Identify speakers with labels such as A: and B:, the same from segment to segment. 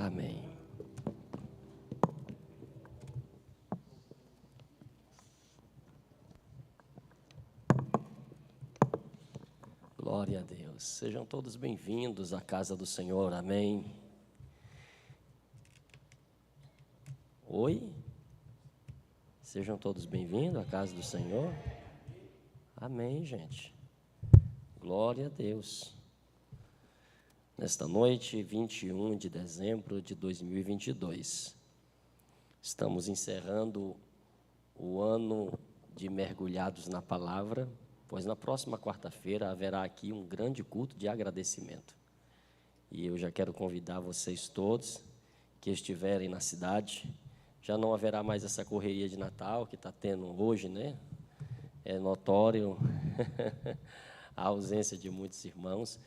A: Amém. Glória a Deus. Sejam todos bem-vindos à casa do Senhor. Amém. Oi? Sejam todos bem-vindos à casa do Senhor. Amém, gente. Glória a Deus. Nesta noite, 21 de dezembro de 2022, estamos encerrando o ano de mergulhados na palavra, pois na próxima quarta-feira haverá aqui um grande culto de agradecimento. E eu já quero convidar vocês todos que estiverem na cidade. Já não haverá mais essa correria de Natal que está tendo hoje, né? É notório a ausência de muitos irmãos,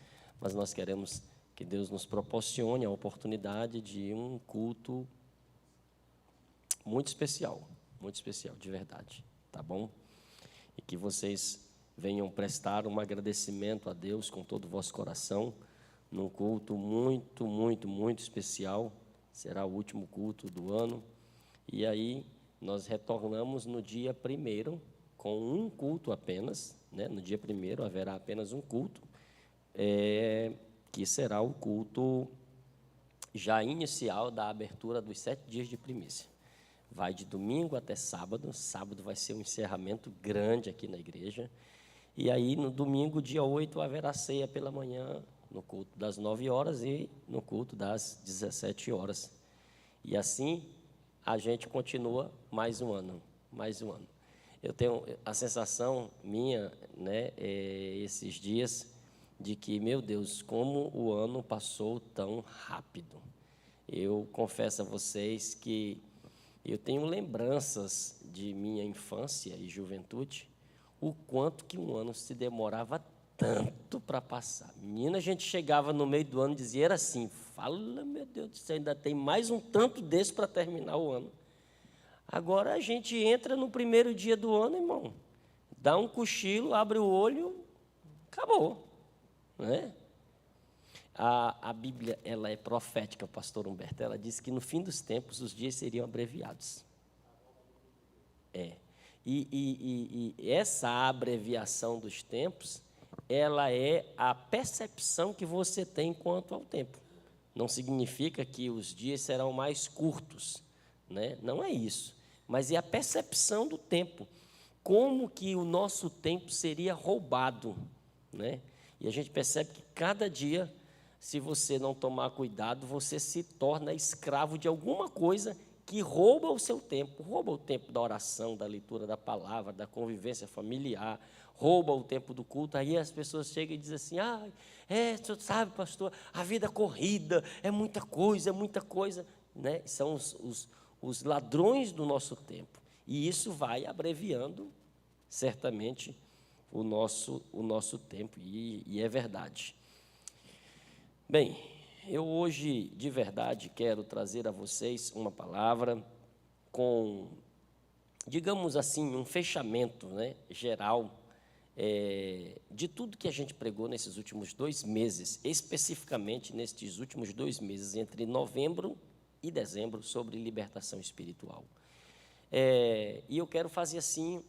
A: mas nós queremos que Deus nos proporcione a oportunidade de um culto muito especial, de verdade, tá bom? E que vocês venham prestar um agradecimento a Deus com todo o vosso coração, num culto muito, muito, muito especial. Será o último culto do ano, e aí nós retornamos no dia 1º, com um culto apenas, né? No dia 1º haverá apenas um culto, que será o culto já inicial da abertura dos 7 dias de primícia. Vai de domingo até sábado. Sábado vai ser um encerramento grande aqui na igreja. E aí, no domingo, dia 8, haverá ceia pela manhã, no culto das 9 horas e no culto das 17 horas. E assim, a gente continua mais um ano. Eu tenho a sensação minha, né, esses dias, de que, meu Deus, como o ano passou tão rápido. Eu confesso a vocês que eu tenho lembranças de minha infância e juventude, o quanto que um ano se demorava tanto para passar. Menina, a gente chegava no meio do ano e dizia, era assim, fala, meu Deus do céu, ainda tem mais um tanto desse para terminar o ano. Agora a gente entra no primeiro dia do ano, irmão, dá um cochilo, abre o olho, acabou. Né? A Bíblia, ela é profética, pastor Humberto. Ela diz que no fim dos tempos os dias seriam abreviados. E essa abreviação dos tempos, ela é a percepção que você tem quanto ao tempo. Não significa que os dias serão mais curtos, né? Não é isso. Mas é a percepção do tempo. Como que o nosso tempo seria roubado, né? E a gente percebe que cada dia, se você não tomar cuidado, você se torna escravo de alguma coisa que rouba o seu tempo. Rouba o tempo da oração, da leitura da palavra, da convivência familiar, rouba o tempo do culto. Aí as pessoas chegam e dizem assim, o senhor sabe, pastor, a vida corrida, é muita coisa, né? São os ladrões do nosso tempo. E isso vai abreviando, certamente, o nosso tempo, e é verdade. Bem, eu hoje, de verdade, quero trazer a vocês uma palavra com, digamos assim, um fechamento, né, geral, de tudo que a gente pregou nesses últimos 2 meses, especificamente nestes últimos 2 meses, entre novembro e dezembro, sobre libertação espiritual. E eu quero fazer assim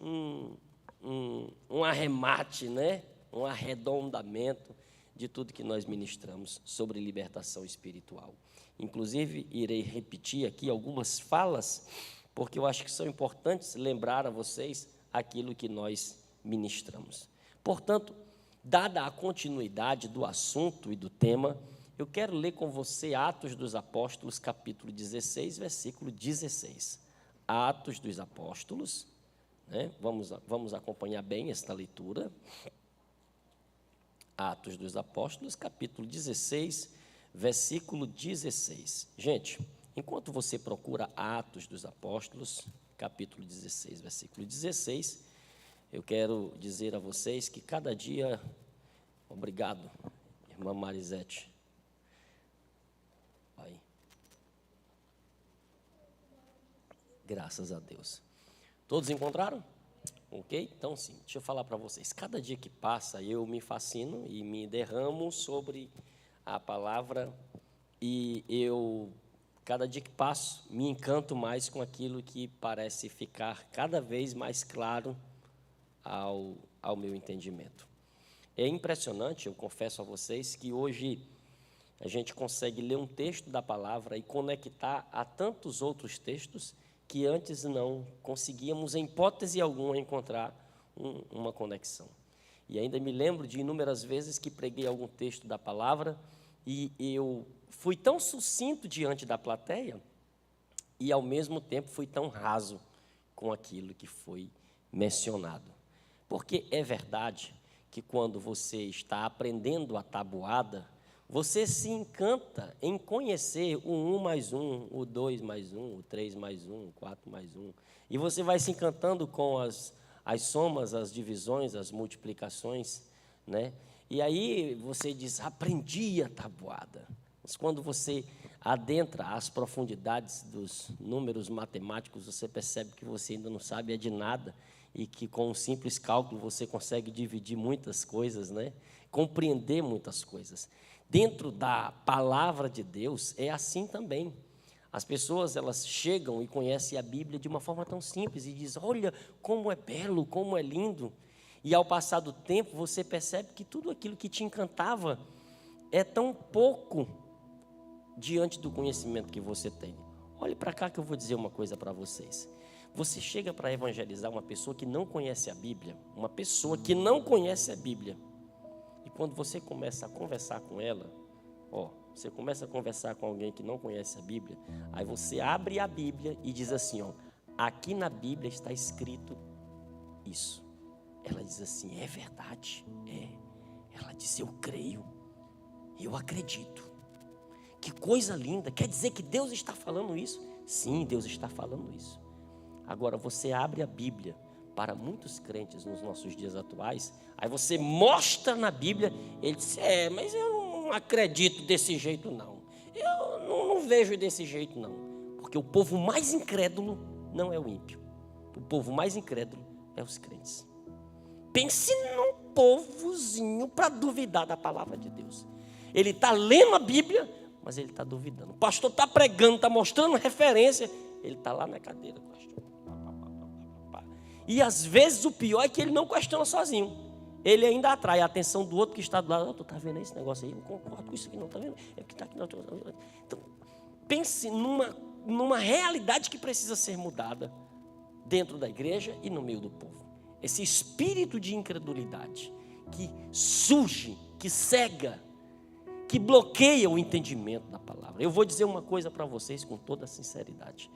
A: um arremate, né? Um arredondamento de tudo que nós ministramos sobre libertação espiritual. Inclusive, irei repetir aqui algumas falas, porque eu acho que são importantes lembrar a vocês aquilo que nós ministramos. Portanto, dada a continuidade do assunto e do tema, eu quero ler com você Atos dos Apóstolos, capítulo 16, versículo 16. Atos dos Apóstolos, né? Vamos acompanhar bem esta leitura. Atos dos Apóstolos, capítulo 16, versículo 16. Gente, enquanto você procura Atos dos Apóstolos, capítulo 16, versículo 16, eu quero dizer a vocês que cada dia... Obrigado, irmã Marisete. Aí. Graças a Deus. Todos encontraram? Ok? Então, sim, deixa eu falar para vocês. Cada dia que passa, eu me fascino e me derramo sobre a palavra, e eu cada dia que passo, me encanto mais com aquilo que parece ficar cada vez mais claro ao meu entendimento. É impressionante, eu confesso a vocês, que hoje a gente consegue ler um texto da palavra e conectar a tantos outros textos que antes não conseguíamos, em hipótese alguma, encontrar uma conexão. E ainda me lembro de inúmeras vezes que preguei algum texto da palavra e eu fui tão sucinto diante da plateia e, ao mesmo tempo, fui tão raso com aquilo que foi mencionado. Porque é verdade que, quando você está aprendendo a tabuada, você se encanta em conhecer o 1 mais 1, o 2 mais 1, o 3 mais 1, o 4 mais 1. E você vai se encantando com as somas, as divisões, as multiplicações, né? E aí você diz, aprendi a tabuada. Mas quando você adentra as profundidades dos números matemáticos, você percebe que você ainda não sabe de nada e que, com um simples cálculo, você consegue dividir muitas coisas, né? Compreender muitas coisas. Dentro da palavra de Deus é assim também. As pessoas, elas chegam e conhecem a Bíblia de uma forma tão simples e dizem, olha como é belo, como é lindo. E, ao passar do tempo, você percebe que tudo aquilo que te encantava é tão pouco diante do conhecimento que você tem. Olhe para cá que eu vou dizer uma coisa para vocês. Você chega para evangelizar uma pessoa que não conhece a Bíblia, uma pessoa que não conhece a Bíblia, e quando você começa a conversar com ela, você começa a conversar com alguém que não conhece a Bíblia, aí você abre a Bíblia e diz assim, aqui na Bíblia está escrito isso. Ela diz assim, é verdade, é. Ela diz, eu creio, eu acredito. Que coisa linda, quer dizer que Deus está falando isso? Sim, Deus está falando isso. Agora, você abre a Bíblia para muitos crentes nos nossos dias atuais, aí você mostra na Bíblia, ele diz, mas eu não acredito desse jeito não, eu não vejo desse jeito não, porque o povo mais incrédulo não é o ímpio, o povo mais incrédulo é os crentes. Pense num povozinho para duvidar da palavra de Deus. Ele está lendo a Bíblia, mas ele está duvidando. O pastor está pregando, está mostrando referência, ele está lá na cadeira, pastor. E às vezes o pior é que ele não questiona sozinho. Ele ainda atrai a atenção do outro que está do lado. Tu está vendo esse negócio aí? Eu não concordo com isso aqui, não está vendo? É que está aqui, não. Então, pense numa realidade que precisa ser mudada dentro da igreja e no meio do povo. Esse espírito de incredulidade que surge, que cega, que bloqueia o entendimento da palavra. Eu vou dizer uma coisa para vocês com toda sinceridade.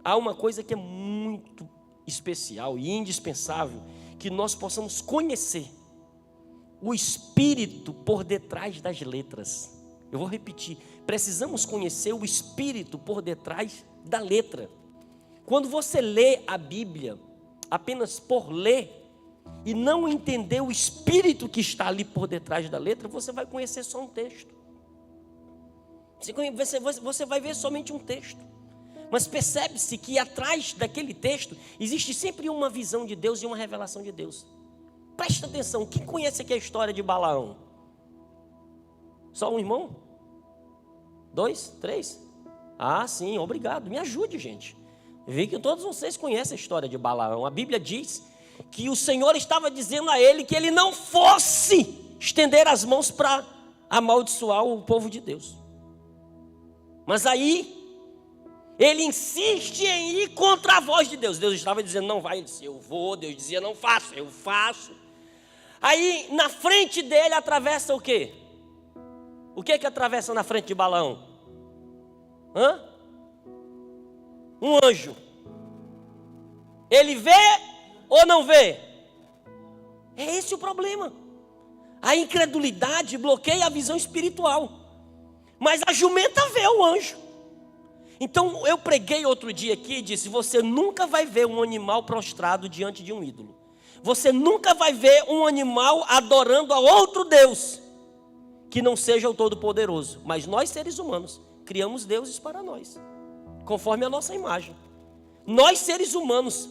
A: Há uma coisa que é muito especial e indispensável, que nós possamos conhecer o espírito por detrás das letras. Eu vou repetir, precisamos conhecer o espírito por detrás da letra. Quando você lê a Bíblia apenas por ler e não entender o espírito que está ali por detrás da letra, você vai conhecer só um texto. Você vai ver somente um texto. Mas percebe-se que atrás daquele texto existe sempre uma visão de Deus e uma revelação de Deus. Presta atenção, quem conhece aqui a história de Balaão? Só um irmão? 2? 3? Ah, sim, obrigado, me ajude, gente. Eu vi que todos vocês conhecem a história de Balaão. A Bíblia diz que o Senhor estava dizendo a ele que ele não fosse estender as mãos para amaldiçoar o povo de Deus. Mas aí ele insiste em ir contra a voz de Deus. Deus estava dizendo, não vai. Ele disse, eu vou. Deus dizia, não faço. Eu faço. Aí, na frente dele, atravessa o quê? O que atravessa na frente de Balaão? Um anjo. Ele vê ou não vê? É esse o problema. A incredulidade bloqueia a visão espiritual. Mas a jumenta vê o anjo. Então, eu preguei outro dia aqui e disse, você nunca vai ver um animal prostrado diante de um ídolo. Você nunca vai ver um animal adorando a outro Deus, que não seja o Todo-Poderoso. Mas nós, seres humanos, criamos deuses para nós, conforme a nossa imagem. Nós, seres humanos,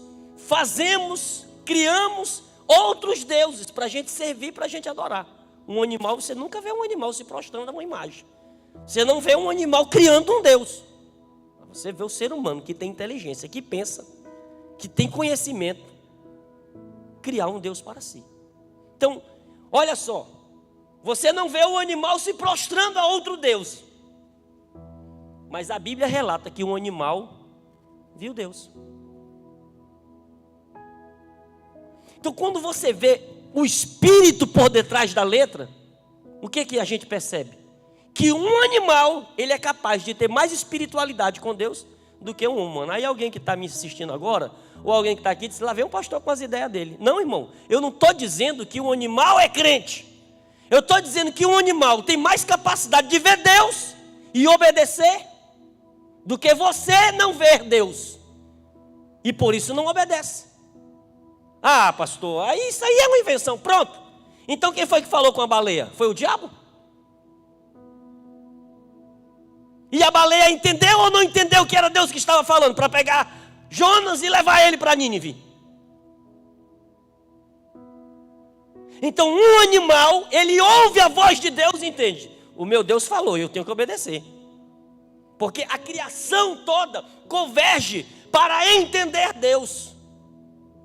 A: criamos outros deuses para a gente servir, para a gente adorar. Um animal, você nunca vê um animal se prostrando a uma imagem. Você não vê um animal criando um Deus. Você vê o ser humano que tem inteligência, que pensa, que tem conhecimento, criar um Deus para si. Então, olha só, você não vê o animal se prostrando a outro Deus, mas a Bíblia relata que um animal viu Deus. Então, quando você vê o espírito por detrás da letra, o que a gente percebe? Que um animal, ele é capaz de ter mais espiritualidade com Deus do que um humano. Aí alguém que está me assistindo agora, ou alguém que está aqui, diz, lá vem um pastor com as ideias dele. Não, irmão, eu não estou dizendo que um animal é crente. Eu estou dizendo que um animal tem mais capacidade de ver Deus e obedecer do que você não ver Deus. E por isso não obedece. Ah, pastor, isso aí é uma invenção. Pronto. Então quem foi que falou com a baleia? Foi o diabo? E a baleia entendeu ou não entendeu que era Deus que estava falando para pegar Jonas e levar ele para Nínive? Então um animal, ele ouve a voz de Deus e entende. O meu Deus falou, eu tenho que obedecer. Porque a criação toda converge para entender Deus.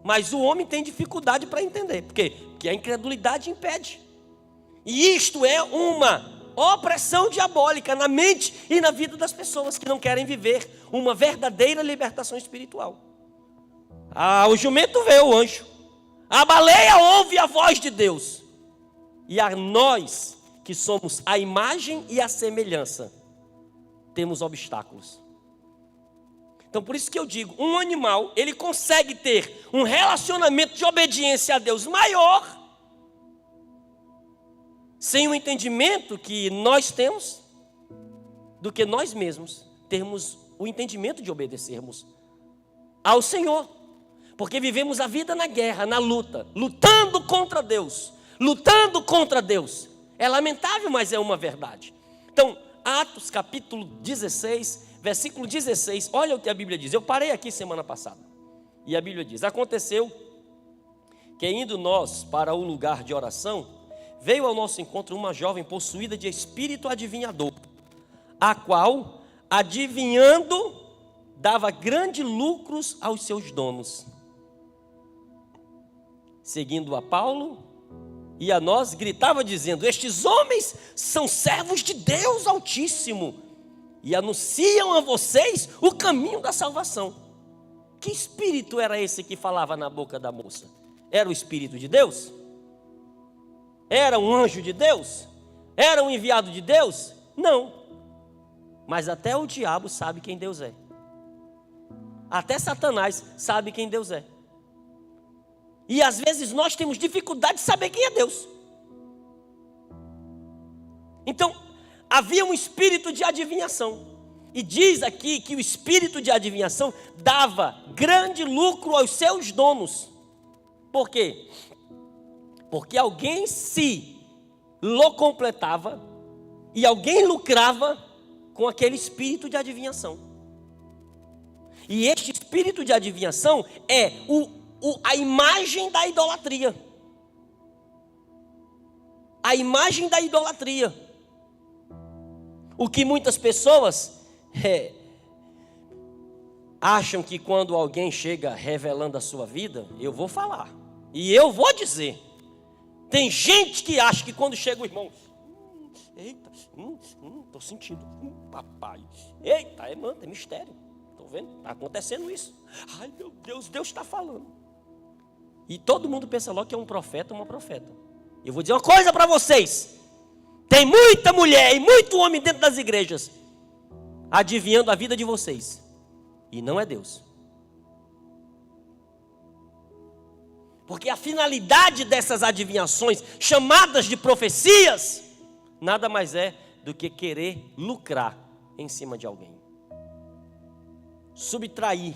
A: Mas o homem tem dificuldade para entender. Por quê? Porque a incredulidade impede. E isto é uma opressão diabólica na mente e na vida das pessoas que não querem viver uma verdadeira libertação espiritual. O jumento vê o anjo. A baleia ouve a voz de Deus. E a nós, que somos a imagem e a semelhança, temos obstáculos. Então por isso que eu digo, um animal, ele consegue ter um relacionamento de obediência a Deus maior, sem o entendimento que nós temos, do que nós mesmos termos o entendimento de obedecermos ao Senhor. Porque vivemos a vida na guerra, na luta, lutando contra Deus, lutando contra Deus. É lamentável, mas é uma verdade. Então, Atos capítulo 16, versículo 16, olha o que a Bíblia diz. Eu parei aqui semana passada, e a Bíblia diz: aconteceu que indo nós para o lugar de oração, veio ao nosso encontro uma jovem possuída de espírito adivinhador, a qual, adivinhando, dava grandes lucros aos seus donos. Seguindo a Paulo e a nós, gritava dizendo: estes homens são servos de Deus Altíssimo e anunciam a vocês o caminho da salvação. Que espírito era esse que falava na boca da moça? Era o Espírito de Deus? Era um anjo de Deus? Era um enviado de Deus? Não. Mas até o diabo sabe quem Deus é. Até Satanás sabe quem Deus é. E às vezes nós temos dificuldade de saber quem é Deus. Então, havia um espírito de adivinhação. E diz aqui que o espírito de adivinhação dava grande lucro aos seus donos. Por quê? Porque alguém se completava e alguém lucrava com aquele espírito de adivinhação. E este espírito de adivinhação é a imagem da idolatria. A imagem da idolatria. O que muitas pessoas acham que quando alguém chega revelando a sua vida, eu vou falar. E eu vou dizer. Tem gente que acha que quando chega o irmão, eita, estou sentindo, papai, eita, é mistério, estou vendo, está acontecendo isso, ai meu Deus, Deus está falando. E todo mundo pensa logo que é um profeta ou uma profeta. Eu vou dizer uma coisa para vocês, tem muita mulher e muito homem dentro das igrejas, adivinhando a vida de vocês, e não é Deus. Porque a finalidade dessas adivinhações, chamadas de profecias, nada mais é do que querer lucrar em cima de alguém. Subtrair.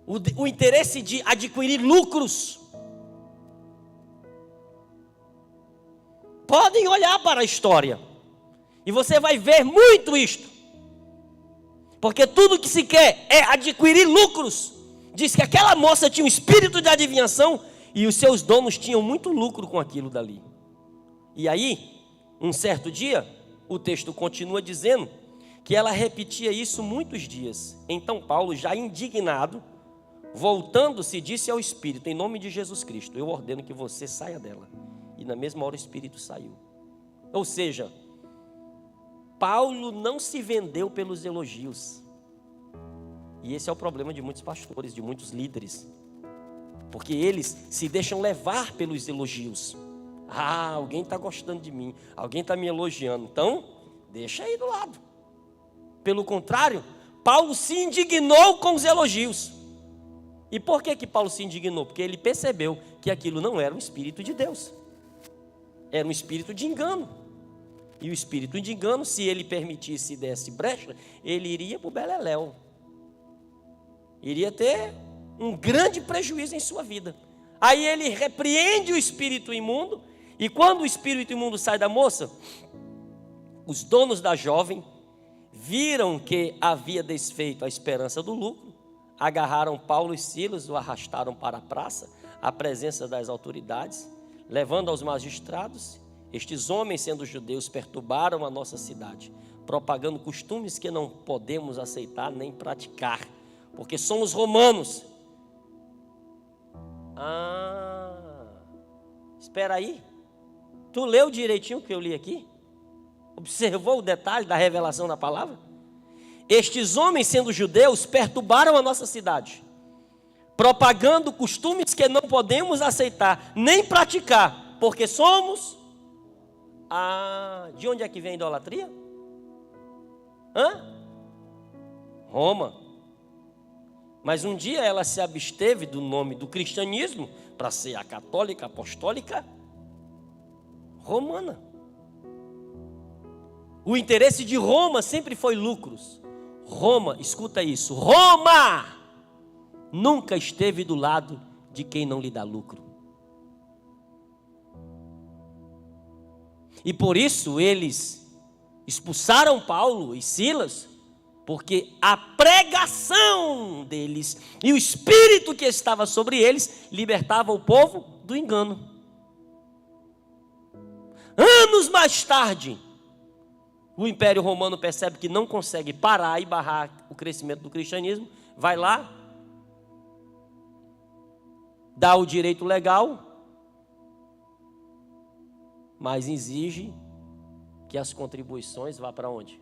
A: O interesse de adquirir lucros. Podem olhar para a história. E você vai ver muito isto. Porque tudo que se quer é adquirir lucros. Diz que aquela moça tinha um espírito de adivinhação e os seus donos tinham muito lucro com aquilo dali. E aí, um certo dia, o texto continua dizendo que ela repetia isso muitos dias. Então Paulo, já indignado, voltando-se, disse ao Espírito: em nome de Jesus Cristo, eu ordeno que você saia dela. E na mesma hora o Espírito saiu. Ou seja, Paulo não se vendeu pelos elogios. E esse é o problema de muitos pastores, de muitos líderes. Porque eles se deixam levar pelos elogios. Ah, alguém está gostando de mim, alguém está me elogiando, então deixa aí do lado. Pelo contrário, Paulo se indignou com os elogios. E por que Paulo se indignou? Porque ele percebeu que aquilo não era um espírito de Deus. Era um espírito de engano. E o espírito de engano, se ele permitisse e desse brecha, ele iria para o beleléu. Iria ter um grande prejuízo em sua vida. Aí ele repreende o espírito imundo, e quando o espírito imundo sai da moça, os donos da jovem viram que havia desfeito a esperança do lucro, agarraram Paulo e Silas, o arrastaram para a praça, à presença das autoridades, levando aos magistrados. Estes homens, sendo judeus, perturbaram a nossa cidade, propagando costumes que não podemos aceitar nem praticar, porque somos romanos. Espera aí, tu leu direitinho o que eu li aqui? Observou o detalhe da revelação da palavra? Estes homens, sendo judeus, perturbaram a nossa cidade, propagando costumes que não podemos aceitar nem praticar, porque somos... de onde é que vem a idolatria? Roma. Mas um dia ela se absteve do nome do cristianismo para ser a católica apostólica romana. O interesse de Roma sempre foi lucros. Roma, escuta isso, Roma nunca esteve do lado de quem não lhe dá lucro. E por isso eles expulsaram Paulo e Silas, porque a pregação deles e o espírito que estava sobre eles libertava o povo do engano. Anos mais tarde, o Império Romano percebe que não consegue parar e barrar o crescimento do cristianismo, vai lá, dá o direito legal, mas exige que as contribuições vá para onde?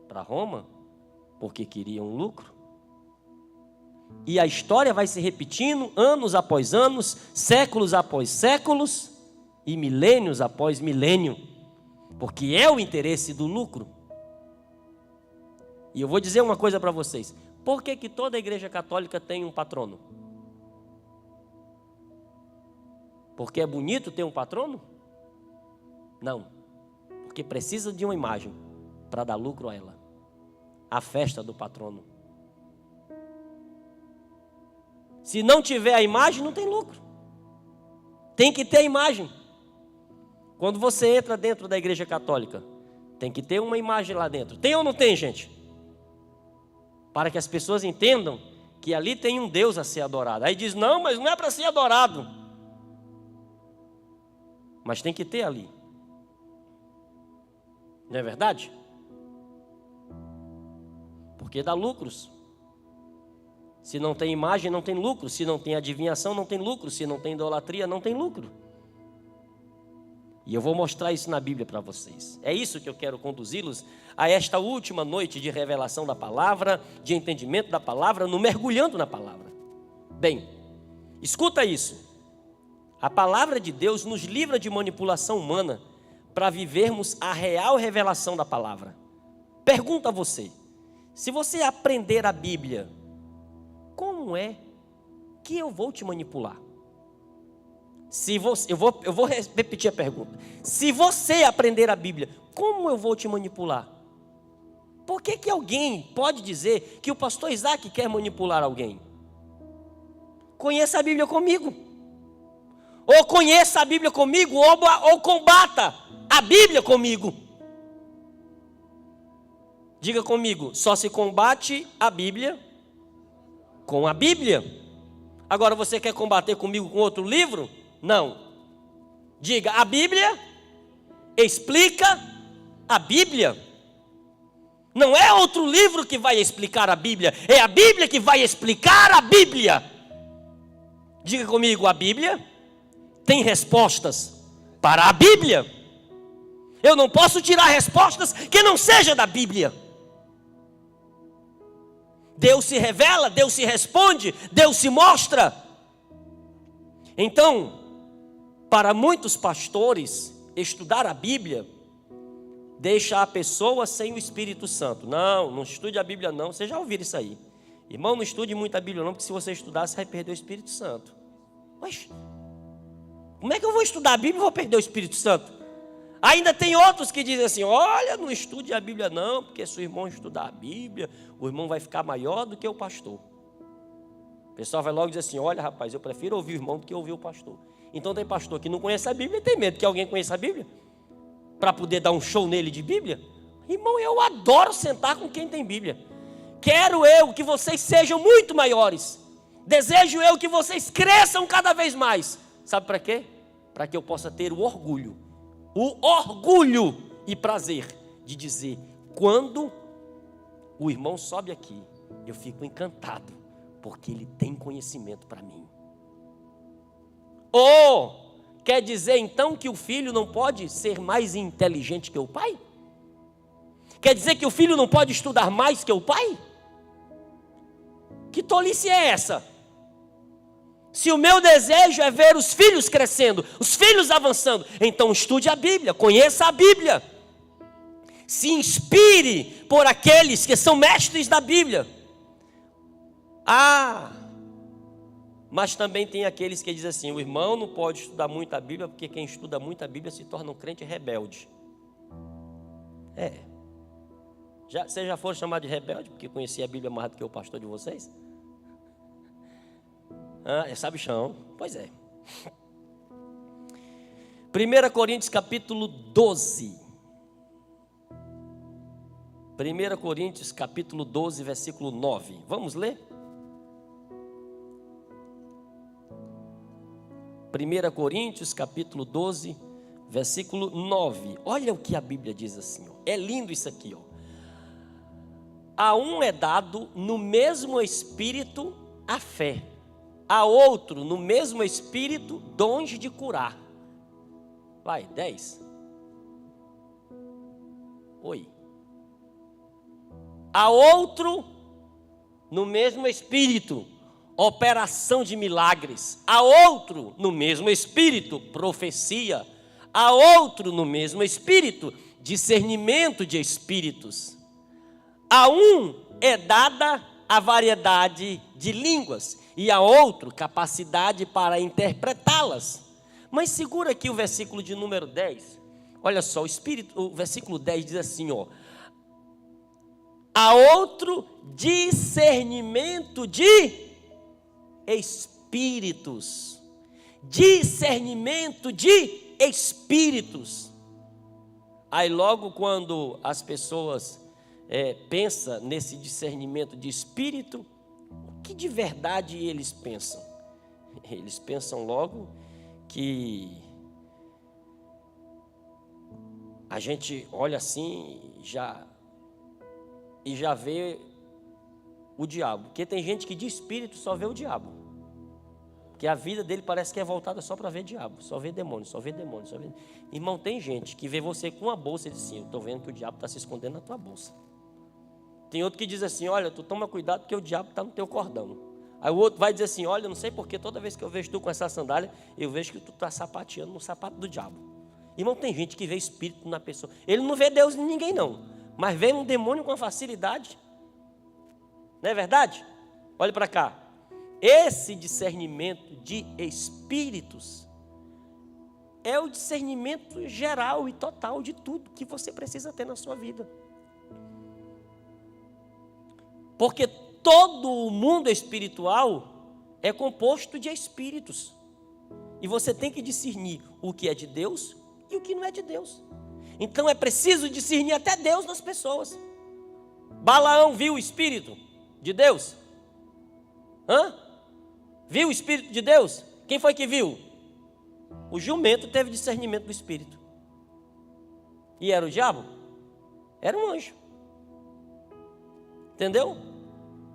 A: Para Roma, porque queriam lucro. E a história vai se repetindo anos após anos, séculos após séculos e milênios após milênio, porque é o interesse do lucro. E eu vou dizer uma coisa para vocês: por que toda a igreja católica tem um patrono? Porque é bonito ter um patrono? Não, porque precisa de uma imagem para dar lucro a ela. A festa do patrono. Se não tiver a imagem, não tem lucro. Tem que ter a imagem. Quando você entra dentro da igreja católica, tem que ter uma imagem lá dentro. Tem ou não tem, gente? Para que as pessoas entendam que ali tem um Deus a ser adorado. Aí diz: não, mas não é para ser adorado. Mas tem que ter ali. Não é verdade? Porque dá lucros. Se não tem imagem, não tem lucro. Se não tem adivinhação, não tem lucro. Se não tem idolatria, não tem lucro. E eu vou mostrar isso na Bíblia para vocês. É isso que eu quero conduzi-los a esta última noite de revelação da palavra, de entendimento da palavra, no mergulhando na palavra. Bem, escuta isso. A palavra de Deus nos livra de manipulação humana para vivermos a real revelação da palavra. Pergunto a você: se você aprender a Bíblia, como é que eu vou te manipular? Eu vou repetir a pergunta. Se você aprender a Bíblia, como eu vou te manipular? Por que alguém pode dizer que o pastor Isaac quer manipular alguém? Conheça a Bíblia comigo. Ou conheça a Bíblia comigo, ou combata a Bíblia comigo. Diga comigo: só se combate a Bíblia com a Bíblia. Agora você quer combater comigo com outro livro? Não. Diga: a Bíblia explica a Bíblia. Não é outro livro que vai explicar a Bíblia, é a Bíblia que vai explicar a Bíblia. Diga comigo, a Bíblia tem respostas para a Bíblia. Eu não posso tirar respostas que não seja da Bíblia. Deus se revela, Deus se responde, Deus se mostra. Então, para muitos pastores, estudar a Bíblia deixa a pessoa sem o Espírito Santo. Não estude a Bíblia não. Vocês já ouviram isso aí? Irmão, não estude muito a Bíblia não, porque se você estudar, você vai perder o Espírito Santo. Mas como é que eu vou estudar a Bíblia e vou perder o Espírito Santo? Ainda tem outros que dizem assim, olha, não estude a Bíblia não, porque se o irmão estudar a Bíblia, o irmão vai ficar maior do que o pastor. O pessoal vai logo dizer assim, olha rapaz, eu prefiro ouvir o irmão do que ouvir o pastor. Então tem pastor que não conhece a Bíblia e tem medo que alguém conheça a Bíblia, para poder dar um show nele de Bíblia. Irmão, eu adoro sentar com quem tem Bíblia. Quero eu que vocês sejam muito maiores. Desejo eu que vocês cresçam cada vez mais. Sabe para quê? Para que eu possa ter o orgulho e prazer de dizer, quando o irmão sobe aqui, eu fico encantado, porque ele tem conhecimento para mim. Quer dizer então que o filho não pode ser mais inteligente que o pai? Quer dizer que o filho não pode estudar mais que o pai? Que tolice é essa? Se o meu desejo é ver os filhos crescendo, os filhos avançando, então estude a Bíblia, conheça a Bíblia. Se inspire por aqueles que são mestres da Bíblia. Mas também tem aqueles que dizem assim, o irmão não pode estudar muito a Bíblia, porque quem estuda muito a Bíblia se torna um crente rebelde. Vocês já foram chamados de rebelde, porque conhecia a Bíblia mais do que o pastor de vocês? É sabichão, pois é. 1 Coríntios capítulo 12. 1 Coríntios capítulo 12, versículo 9. Vamos ler? 1 Coríntios capítulo 12, versículo 9. Olha o que a Bíblia diz assim, ó. É lindo isso aqui, ó. A um é dado no mesmo Espírito a fé, a outro no mesmo Espírito dons de curar. Vai, 10. Oi. A outro no mesmo Espírito operação de milagres, a outro no mesmo Espírito profecia, a outro no mesmo Espírito discernimento de espíritos. A um é dada a variedade de línguas e a outro capacidade para interpretá-las. Mas segura aqui o versículo de número 10. Olha só, o versículo 10 diz assim, ó. A outro discernimento de espíritos. Discernimento de espíritos. Aí logo quando as pessoas pensam nesse discernimento de espírito, o que de verdade eles pensam? Eles pensam logo que a gente olha assim e já vê o diabo. Porque tem gente que de espírito só vê o diabo. Porque a vida dele parece que é voltada só para ver diabo, só ver demônio, só ver demônio, só ver... Irmão, tem gente que vê você com uma bolsa e diz assim, eu estou vendo que o diabo está se escondendo na tua bolsa. Tem outro que diz assim, olha, tu toma cuidado porque o diabo está no teu cordão. Aí o outro vai dizer assim, olha, não sei porque toda vez que eu vejo tu com essa sandália, eu vejo que tu está sapateando no sapato do diabo. Irmão, tem gente que vê espírito na pessoa. Ele não vê Deus em ninguém não, mas vê um demônio com facilidade. Não é verdade? Olha para cá. Esse discernimento de espíritos é o discernimento geral e total de tudo que você precisa ter na sua vida. Porque todo o mundo espiritual é composto de espíritos. E você tem que discernir o que é de Deus e o que não é de Deus. Então é preciso discernir até Deus nas pessoas. Balaão viu o Espírito de Deus? Viu o Espírito de Deus? Quem foi que viu? O jumento teve discernimento do Espírito. E era o diabo? Era um anjo. Entendeu?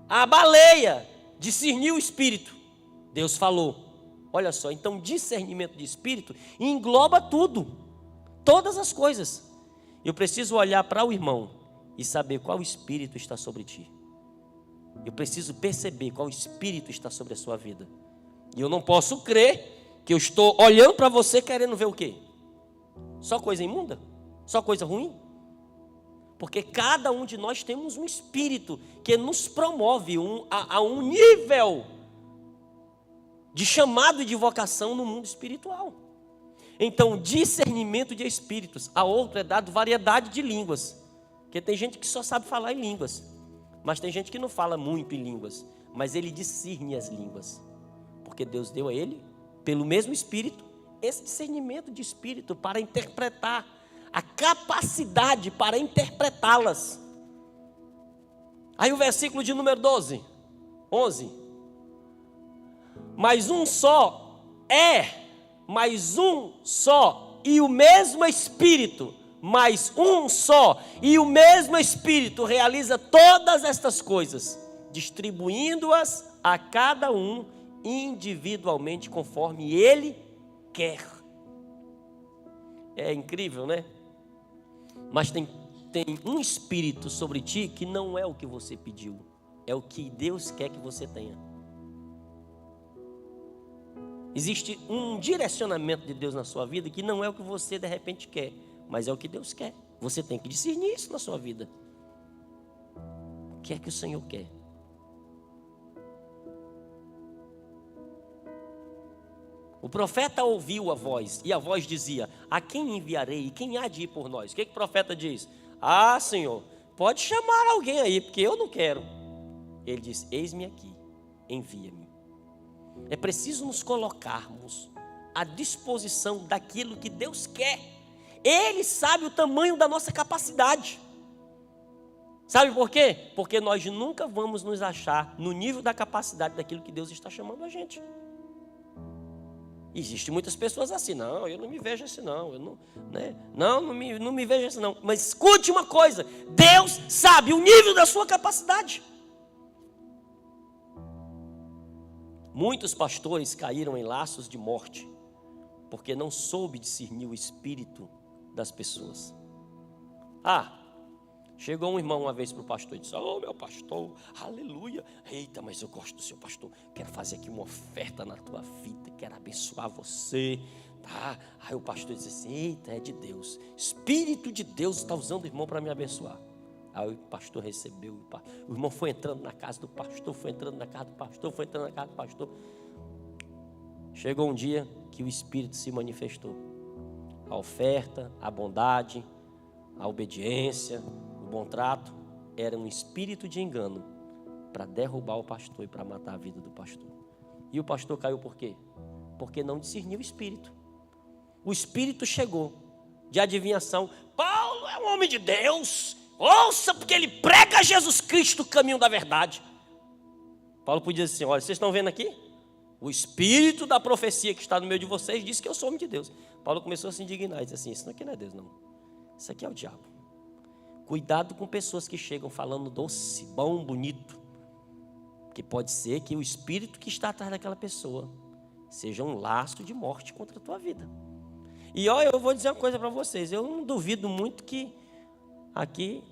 A: A baleia discerniu o espírito. Deus falou. Olha só, então discernimento de espírito engloba tudo, todas as coisas. Eu preciso olhar para o irmão e saber qual espírito está sobre ti. Eu preciso perceber qual espírito está sobre a sua vida. E eu não posso crer que eu estou olhando para você querendo ver o quê? Só coisa imunda? Só coisa ruim? Porque cada um de nós temos um espírito que nos promove a um nível de chamado e de vocação no mundo espiritual. Então, discernimento de espíritos. A outro é dado variedade de línguas. Porque tem gente que só sabe falar em línguas. Mas tem gente que não fala muito em línguas. Mas ele discerne as línguas. Porque Deus deu a ele, pelo mesmo espírito, esse discernimento de espírito para interpretar, a capacidade para interpretá-las. Aí o versículo de número 11. Mas um só e o mesmo Espírito, mas um só e o mesmo Espírito realiza todas estas coisas, distribuindo-as a cada um individualmente conforme Ele quer. É incrível, né? Mas tem um espírito sobre ti que não é o que você pediu, é o que Deus quer que você tenha. Existe um direcionamento de Deus na sua vida que não é o que você de repente quer, mas é o que Deus quer. Você tem que discernir isso na sua vida. O que é que o Senhor quer? O profeta ouviu a voz, e a voz dizia: a quem enviarei? E quem há de ir por nós? O que o profeta diz? Ah, Senhor, pode chamar alguém aí, porque eu não quero. Ele diz: eis-me aqui, envia-me. É preciso nos colocarmos à disposição daquilo que Deus quer. Ele sabe o tamanho da nossa capacidade. Sabe por quê? Porque nós nunca vamos nos achar no nível da capacidade daquilo que Deus está chamando a gente. Existem muitas pessoas assim: não, eu não me vejo assim não, eu não, né? não me vejo assim não. Mas escute uma coisa: Deus sabe o nível da sua capacidade. Muitos pastores caíram em laços de morte, porque não soube discernir o espírito das pessoas. Chegou um irmão uma vez para o pastor e disse: oh, meu pastor, aleluia, eita, mas eu gosto do seu pastor, quero fazer aqui uma oferta na tua vida, quero abençoar você, tá? Aí o pastor disse assim: eita, é de Deus, Espírito de Deus está usando o irmão para me abençoar. Aí o pastor recebeu, o irmão foi entrando na casa do pastor, foi entrando na casa do pastor, foi entrando na casa do pastor. Chegou um dia que o Espírito se manifestou. A oferta, a bondade, a obediência, o bom trato, era um espírito de engano para derrubar o pastor e para matar a vida do pastor. E o pastor caiu por quê? Porque não discerniu o espírito. O espírito chegou de adivinhação: Paulo é um homem de Deus, ouça, porque ele prega Jesus Cristo, o caminho da verdade. Paulo podia dizer assim: olha, vocês estão vendo aqui? O espírito da profecia que está no meio de vocês diz que eu sou homem de Deus. Paulo começou a se indignar e disse assim: isso aqui não é Deus não, isso aqui é o diabo. Cuidado com pessoas que chegam falando doce, bom, bonito, que pode ser que o espírito que está atrás daquela pessoa seja um laço de morte contra a tua vida. E olha, eu vou dizer uma coisa para vocês: eu não duvido muito que aqui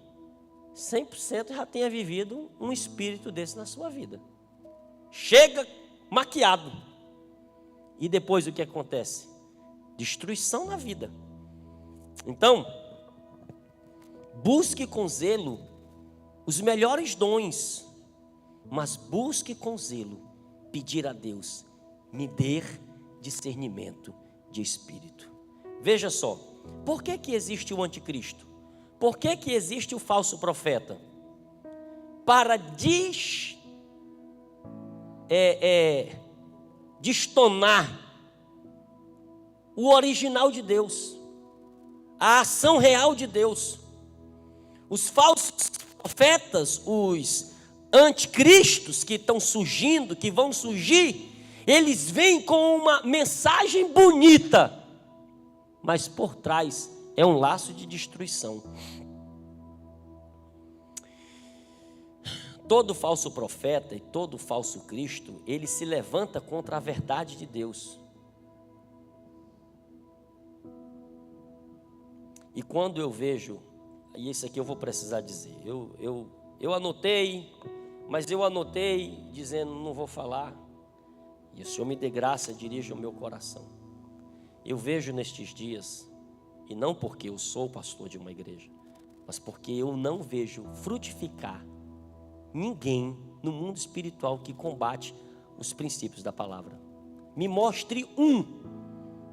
A: 100% já tenha vivido um espírito desse na sua vida. Chega maquiado, e depois o que acontece? Destruição na vida. Então, busque com zelo os melhores dons, mas busque com zelo pedir a Deus: me dê discernimento de espírito. Veja só, por que existe o anticristo? Por que existe o falso profeta? Para destonar o original de Deus, a ação real de Deus. Os falsos profetas, os anticristos que estão surgindo, que vão surgir, eles vêm com uma mensagem bonita, mas por trás é um laço de destruição. todo falso profeta e todo falso Cristo, ele se levanta contra a verdade de Deus. E quando eu vejo, e isso aqui eu vou precisar dizer, eu anotei, mas eu anotei dizendo, não vou falar, e o Senhor me dê graça, dirija o meu coração. Eu vejo nestes dias, e não porque eu sou pastor de uma igreja, mas porque eu não vejo frutificar ninguém no mundo espiritual que combate os princípios da palavra. Me mostre um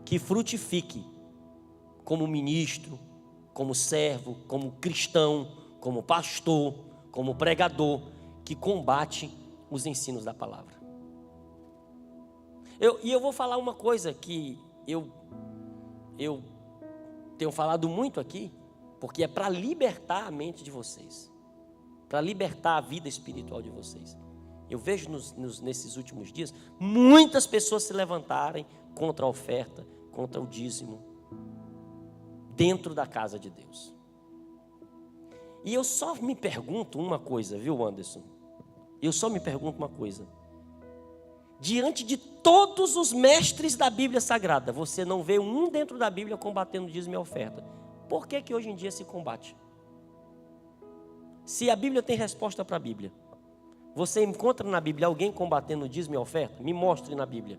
A: que frutifique como ministro, como servo, como cristão, como pastor, como pregador, que combate os ensinos da palavra. Eu vou falar uma coisa que eu tenho falado muito aqui, porque é para libertar a mente de vocês, para libertar a vida espiritual de vocês. Eu vejo nesses últimos dias muitas pessoas se levantarem contra a oferta, contra o dízimo, dentro da casa de Deus. E eu só me pergunto uma coisa, viu, Anderson? Eu só me pergunto uma coisa. Diante de todos os mestres da Bíblia Sagrada, você não vê um dentro da Bíblia combatendo o dízimo e a oferta. Por que hoje em dia se combate? Se a Bíblia tem resposta para a Bíblia, você encontra na Bíblia alguém combatendo o dízimo e a oferta? Me mostre na Bíblia.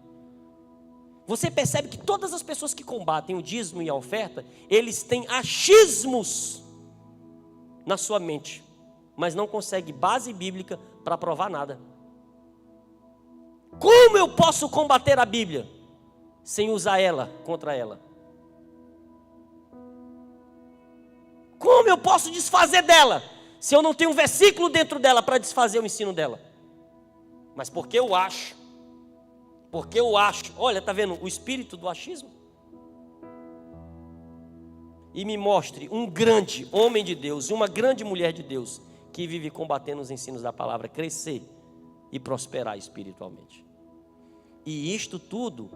A: Você percebe que todas as pessoas que combatem o dízimo e a oferta, eles têm achismos na sua mente, mas não conseguem base bíblica para provar nada. Como eu posso combater a Bíblia sem usar ela contra ela? Como eu posso desfazer dela se eu não tenho um versículo dentro dela para desfazer o ensino dela? Mas porque eu acho, olha, está vendo o espírito do achismo? E me mostre um grande homem de Deus e uma grande mulher de Deus que vive combatendo os ensinos da palavra, crescer e prosperar espiritualmente. E isto tudo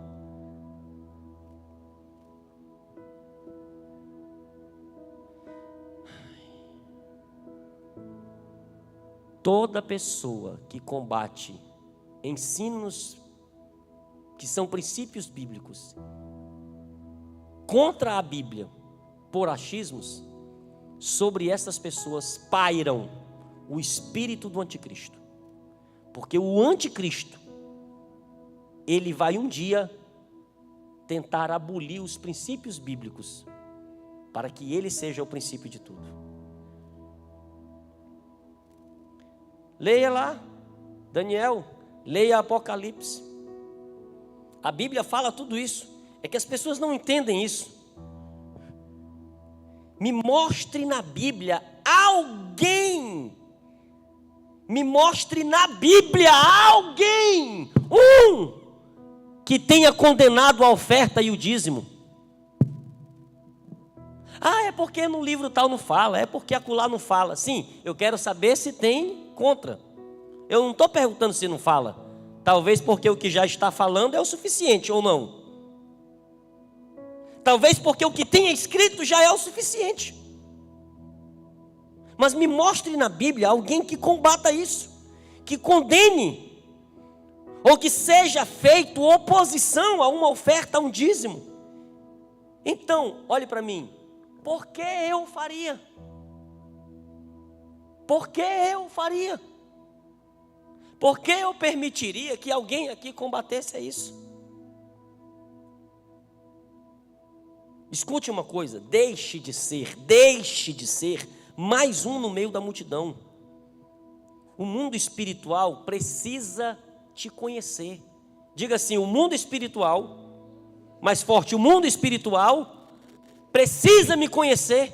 A: toda pessoa que combate ensinos que são princípios bíblicos contra a Bíblia por achismos, sobre essas pessoas pairam o espírito do anticristo. Porque o anticristo, ele vai um dia tentar abolir os princípios bíblicos para que ele seja o princípio de tudo. Leia lá Daniel, leia Apocalipse. A Bíblia fala tudo isso. É que as pessoas não entendem isso. Me mostre na Bíblia alguém. Me mostre na Bíblia alguém. Que tenha condenado a oferta e o dízimo. Ah, é porque no livro tal não fala. É porque acolá não fala. Sim, eu quero saber se tem contra. Eu não estou perguntando se não fala. Talvez porque o que já está falando é o suficiente ou não. Talvez porque o que tem escrito já é o suficiente. Mas me mostre na Bíblia alguém que combata isso, que condene, ou que seja feito oposição a uma oferta, a um dízimo. Então, olhe para mim, por que eu faria? Por que eu faria? Por que eu permitiria que alguém aqui combatesse isso? Escute uma coisa, deixe de ser mais um no meio da multidão. O mundo espiritual precisa te conhecer. Diga assim, o mundo espiritual, mais forte, o mundo espiritual precisa me conhecer.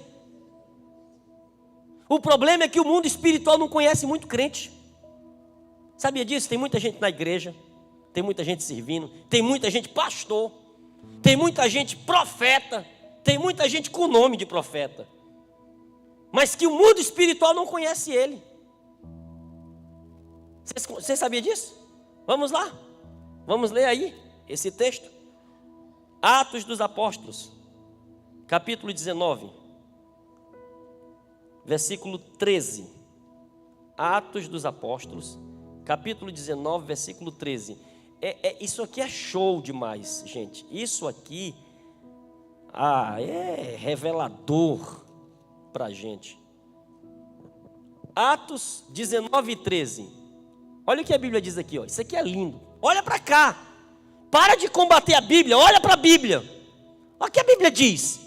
A: O problema é que o mundo espiritual não conhece muito crente. Sabia disso? Tem muita gente na igreja, tem muita gente servindo, tem muita gente pastor, tem muita gente profeta, tem muita gente com nome de profeta, mas que o mundo espiritual não conhece ele. Você sabia disso? Vamos lá, vamos ler aí esse texto. Atos dos Apóstolos, capítulo 19, versículo 13. Atos dos Apóstolos, capítulo 19, versículo 13. Isso aqui é show demais, gente. Isso aqui é revelador para a gente. Atos 19, 13. Olha o que a Bíblia diz aqui, ó. Isso aqui é lindo. Olha para cá. Para de combater a Bíblia, olha para a Bíblia. Olha o que a Bíblia diz.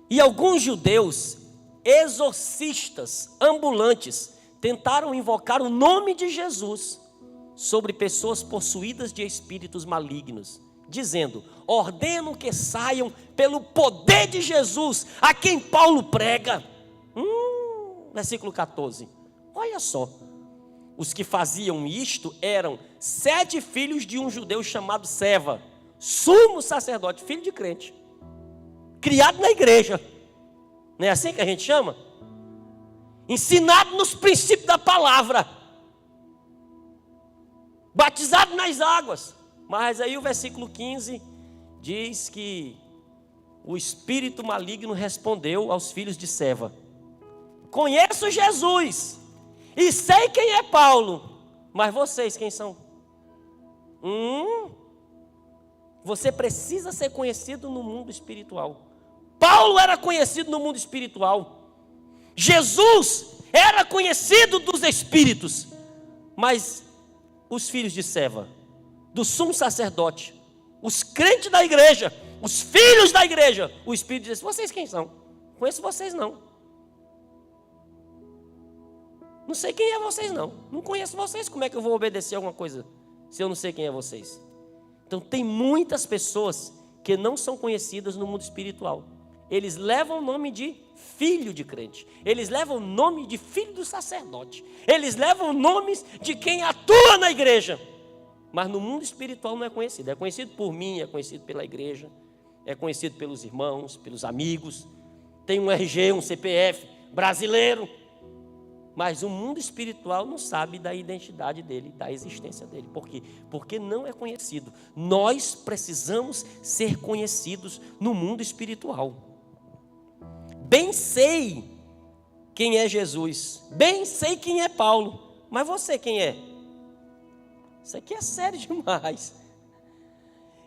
A: E alguns judeus, exorcistas, ambulantes, tentaram invocar o nome de Jesus sobre pessoas possuídas de espíritos malignos, dizendo: ordeno que saiam pelo poder de Jesus, a quem Paulo prega. Versículo 14. Olha só. Os que faziam isto eram 7 filhos de um judeu chamado Seva, sumo sacerdote, filho de crente, criado na igreja. Não é assim que a gente chama? Ensinado nos princípios da palavra, batizado nas águas. Mas aí o versículo 15 diz que o espírito maligno respondeu aos filhos de Seva: conheço Jesus e sei quem é Paulo, mas vocês quem são? Você precisa ser conhecido no mundo espiritual. Paulo era conhecido no mundo espiritual. Jesus era conhecido dos espíritos. Mas os filhos de Seva, do sumo sacerdote, os crentes da igreja, os filhos da igreja, o espírito diz: vocês quem são? Conheço vocês não. Não sei quem é vocês não. Não conheço vocês. Como é que eu vou obedecer alguma coisa se eu não sei quem é vocês? Então tem muitas pessoas que não são conhecidas no mundo espiritual. Eles levam o nome de filho de crente. Eles levam o nome de filho do sacerdote. Eles levam nomes de quem atua na igreja. Mas no mundo espiritual não é conhecido. É conhecido por mim, é conhecido pela igreja, é conhecido pelos irmãos, pelos amigos. Tem um RG, um CPF brasileiro. Mas o mundo espiritual não sabe da identidade dele, da existência dele. Por quê? Porque não é conhecido. Nós precisamos ser conhecidos no mundo espiritual. Bem sei quem é Jesus, bem sei quem é Paulo, mas você quem é? Isso aqui é sério demais.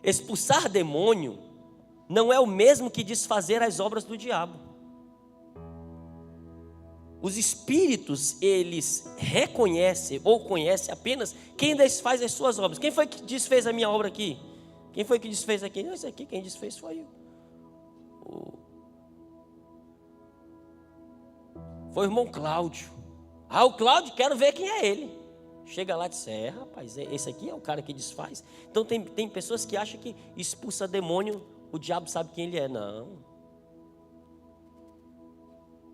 A: Expulsar demônio não é o mesmo que desfazer as obras do diabo. Os espíritos, eles reconhecem ou conhecem apenas quem desfaz as suas obras. Quem foi que desfez a minha obra aqui? Quem foi que desfez aqui? Não, isso aqui quem desfez foi o irmão Cláudio. O Cláudio, quero ver quem é ele. Chega lá e diz: rapaz, esse aqui é o cara que desfaz. Então tem pessoas que acham que expulsa demônio, o diabo sabe quem ele é. Não.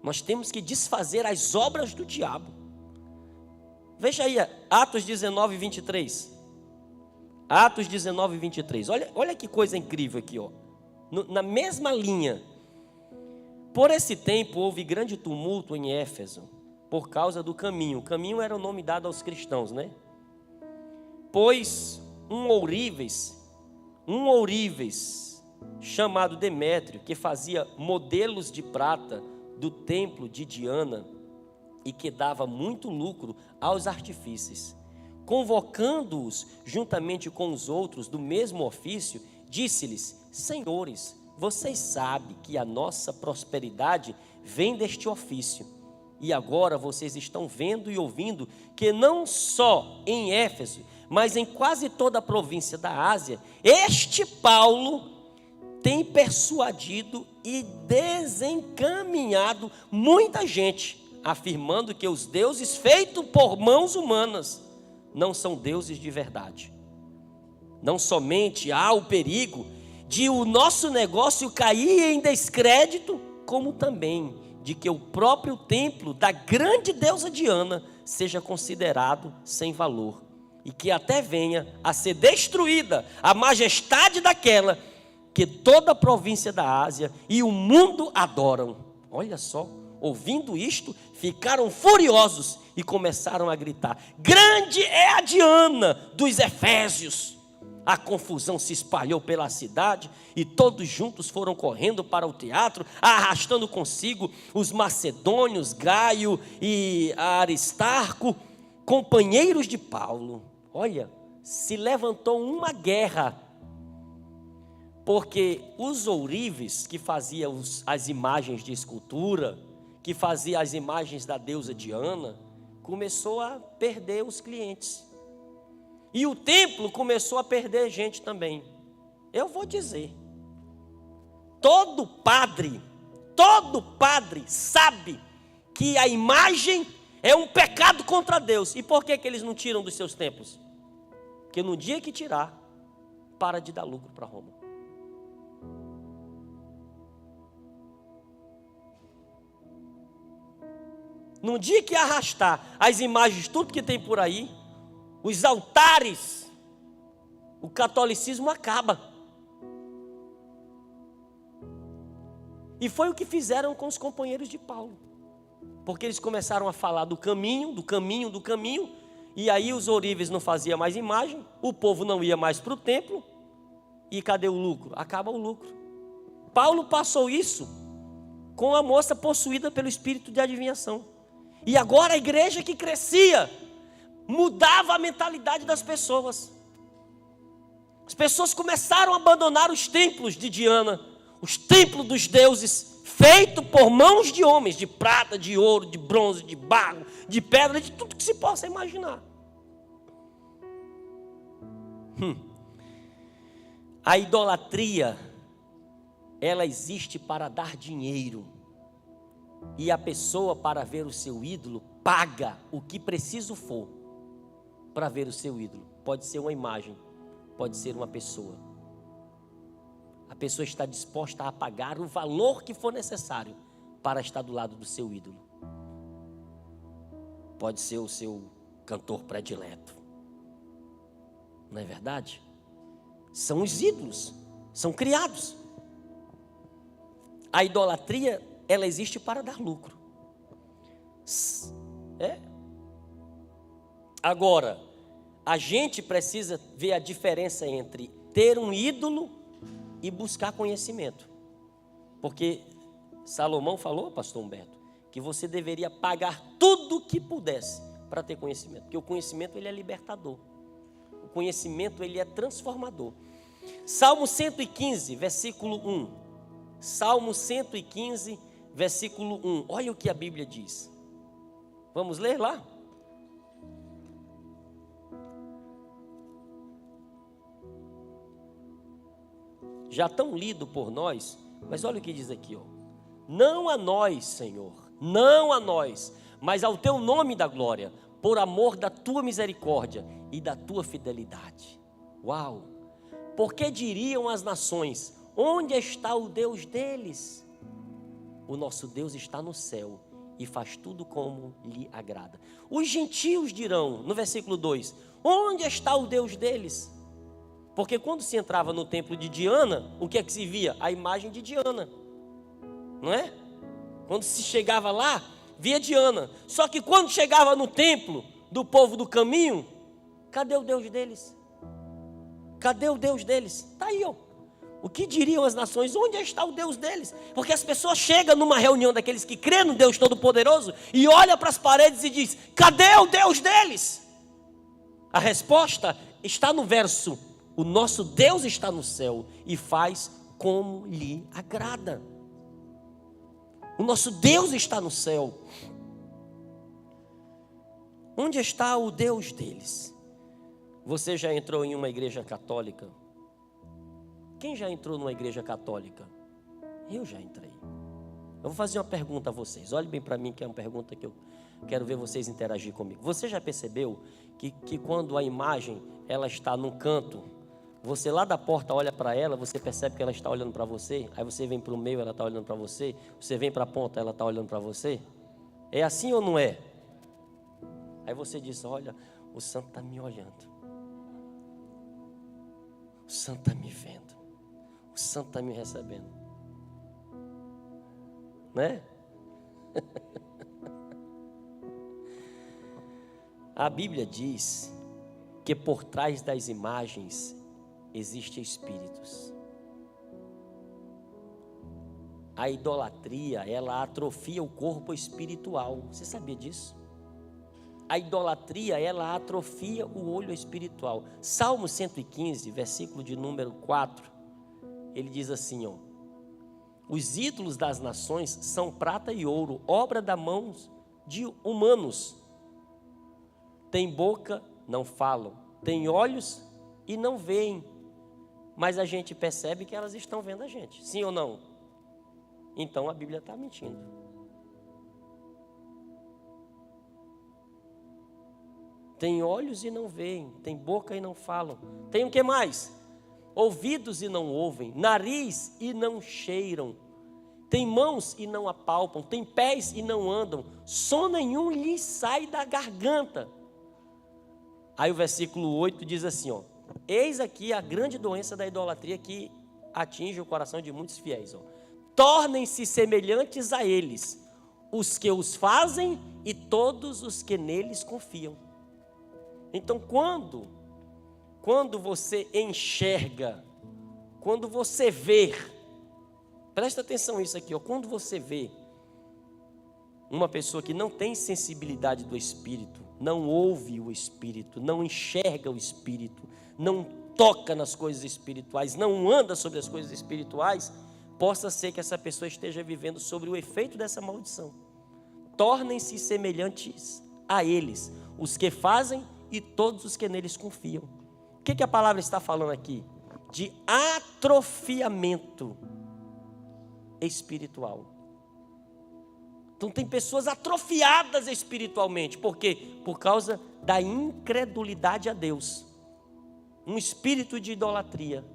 A: Nós temos que desfazer as obras do diabo. Veja aí, Atos 19, 23. Atos 19, 23. Olha que coisa incrível aqui, ó. Na mesma linha. Por esse tempo houve grande tumulto em Éfeso, por causa do caminho. O caminho era o nome dado aos cristãos, né? Pois um ourives, chamado Demétrio, que fazia modelos de prata do templo de Diana e que dava muito lucro aos artífices, convocando-os juntamente com os outros do mesmo ofício, disse-lhes: senhores, vocês sabem que a nossa prosperidade vem deste ofício, e agora vocês estão vendo e ouvindo que não só em Éfeso, mas em quase toda a província da Ásia, este Paulo tem persuadido e desencaminhado muita gente, afirmando que os deuses feitos por mãos humanas não são deuses de verdade. Não somente há o perigo de o nosso negócio cair em descrédito, como também de que o próprio templo da grande deusa Diana seja considerado sem valor, e que até venha a ser destruída a majestade daquela que toda a província da Ásia e o mundo adoram. Olha só, ouvindo isto, ficaram furiosos e começaram a gritar: grande é a Diana dos Efésios. A confusão se espalhou pela cidade e todos juntos foram correndo para o teatro, arrastando consigo os macedônios, Gaio e Aristarco, companheiros de Paulo. Olha, se levantou uma guerra, porque os ourives que faziam as imagens de escultura, que fazia as imagens da deusa Diana, começou a perder os clientes. E o templo começou a perder gente também. Eu vou dizer, todo padre sabe que a imagem é um pecado contra Deus. E por que eles não tiram dos seus templos? Porque no dia que tirar, para de dar lucro para Roma. No dia que arrastar as imagens, tudo que tem por aí, os altares, o catolicismo acaba. E foi o que fizeram com os companheiros de Paulo. Porque eles começaram a falar do caminho, e aí os ourives não faziam mais imagem, o povo não ia mais para o templo, e cadê o lucro? Acaba o lucro. Paulo passou isso com a moça possuída pelo espírito de adivinhação. E agora a igreja que crescia, mudava a mentalidade das pessoas. As pessoas começaram a abandonar os templos de Diana, os templos dos deuses, feitos por mãos de homens, de prata, de ouro, de bronze, de barro, de pedra, de tudo que se possa imaginar. A idolatria, ela existe para dar dinheiro. E a pessoa, para ver o seu ídolo, paga o que preciso for para ver o seu ídolo. Pode ser uma imagem, pode ser uma pessoa. A pessoa está disposta a pagar o valor que for necessário para estar do lado do seu ídolo. Pode ser o seu cantor predileto. Não é verdade? São os ídolos, são criados. A idolatria, ela existe para dar lucro. Agora, a gente precisa ver a diferença entre ter um ídolo e buscar conhecimento. Porque Salomão falou, pastor Humberto, que você deveria pagar tudo o que pudesse para ter conhecimento. Porque o conhecimento, ele é libertador. O conhecimento, ele é transformador. Salmo 115, versículo 1. Salmo 115, versículo 1. Olha o que a Bíblia diz. Vamos ler lá? Já tão lido por nós, mas olha o que diz aqui, ó. Não a nós, Senhor, não a nós, mas ao teu nome da glória, por amor da tua misericórdia e da tua fidelidade. Uau! Porque diriam as nações: onde está o Deus deles? O nosso Deus está no céu e faz tudo como lhe agrada. Os gentios dirão, no versículo 2, onde está o Deus deles? Porque quando se entrava no templo de Diana, o que é que se via? A imagem de Diana, não é? Quando se chegava lá, via Diana. Só que quando chegava no templo do povo do caminho, cadê o Deus deles? Cadê o Deus deles? Está aí, ó. O que diriam as nações? Onde está o Deus deles? Porque as pessoas chegam numa reunião daqueles que crêem no Deus Todo-Poderoso e olham para as paredes e diz: cadê o Deus deles? A resposta está no verso: o nosso Deus está no céu e faz como lhe agrada. O nosso Deus está no céu. Onde está o Deus deles? Você já entrou em uma igreja católica? Quem já entrou numa igreja católica? Eu já entrei. Eu vou fazer uma pergunta a vocês. Olhem bem para mim, que é uma pergunta que eu quero ver vocês interagir comigo. Você já percebeu que quando a imagem ela está num canto, você lá da porta olha para ela, você percebe que ela está olhando para você, aí você vem para o meio, ela está olhando para você, você vem para a ponta, ela está olhando para você? É assim ou não é? Aí você diz: olha, o santo está me olhando, o santo está me vendo, o santo está me recebendo, né? A Bíblia diz que por trás das imagens existem espíritos. A idolatria, ela atrofia o corpo espiritual. Você sabia disso? A idolatria, ela atrofia o olho espiritual. Salmo 115, versículo de número 4, ele diz assim, ó: os ídolos das nações são prata e ouro, obra da mão de humanos. Tem boca, não falam. Tem olhos e não veem. Mas a gente percebe que elas estão vendo a gente. Sim ou não? Então a Bíblia está mentindo. Tem olhos e não veem. Tem boca e não falam. Tem o que mais? Ouvidos e não ouvem. Nariz e não cheiram. Tem mãos e não apalpam. Tem pés e não andam. Som nenhum lhes sai da garganta. Aí o versículo 8 diz assim, ó: eis aqui a grande doença da idolatria que atinge o coração de muitos fiéis, ó. Tornem-se semelhantes a eles, os que os fazem e todos os que neles confiam. Então, quando você enxerga, quando você vê, presta atenção nisso aqui, ó, quando você vê uma pessoa que não tem sensibilidade do Espírito, não ouve o Espírito, não enxerga o Espírito, não toca nas coisas espirituais, não anda sobre as coisas espirituais, possa ser que essa pessoa esteja vivendo sobre o efeito dessa maldição. Tornem-se semelhantes a eles, os que fazem e todos os que neles confiam. O que a palavra está falando aqui? De atrofiamento espiritual. Então tem pessoas atrofiadas espiritualmente. Por quê? Por causa da incredulidade a Deus. Um espírito de idolatria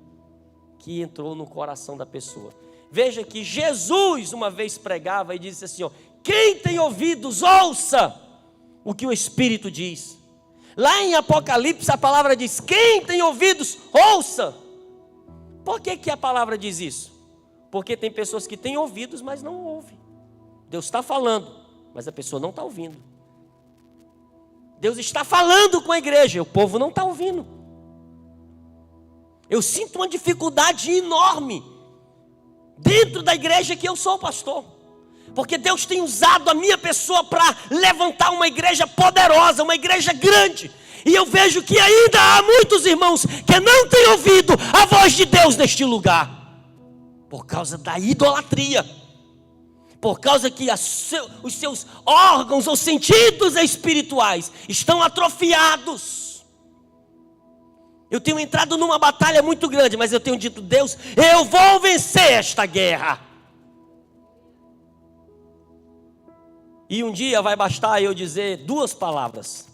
A: que entrou no coração da pessoa. Veja que Jesus uma vez pregava e disse assim, ó: quem tem ouvidos, ouça o que o Espírito diz. Lá em Apocalipse a palavra diz: quem tem ouvidos, ouça. Por que a palavra diz isso? Porque tem pessoas que têm ouvidos, mas não ouvem. Deus está falando, mas a pessoa não está ouvindo. Deus está falando com a igreja, o povo não está ouvindo. Eu sinto uma dificuldade enorme dentro da igreja que eu sou pastor, porque Deus tem usado a minha pessoa para levantar uma igreja poderosa, uma igreja grande, e eu vejo que ainda há muitos irmãos que não têm ouvido a voz de Deus neste lugar, por causa da idolatria, por causa que os seus órgãos ou sentidos espirituais estão atrofiados. Eu tenho entrado numa batalha muito grande, mas eu tenho dito: Deus, eu vou vencer esta guerra. E um dia vai bastar eu dizer 2 palavras,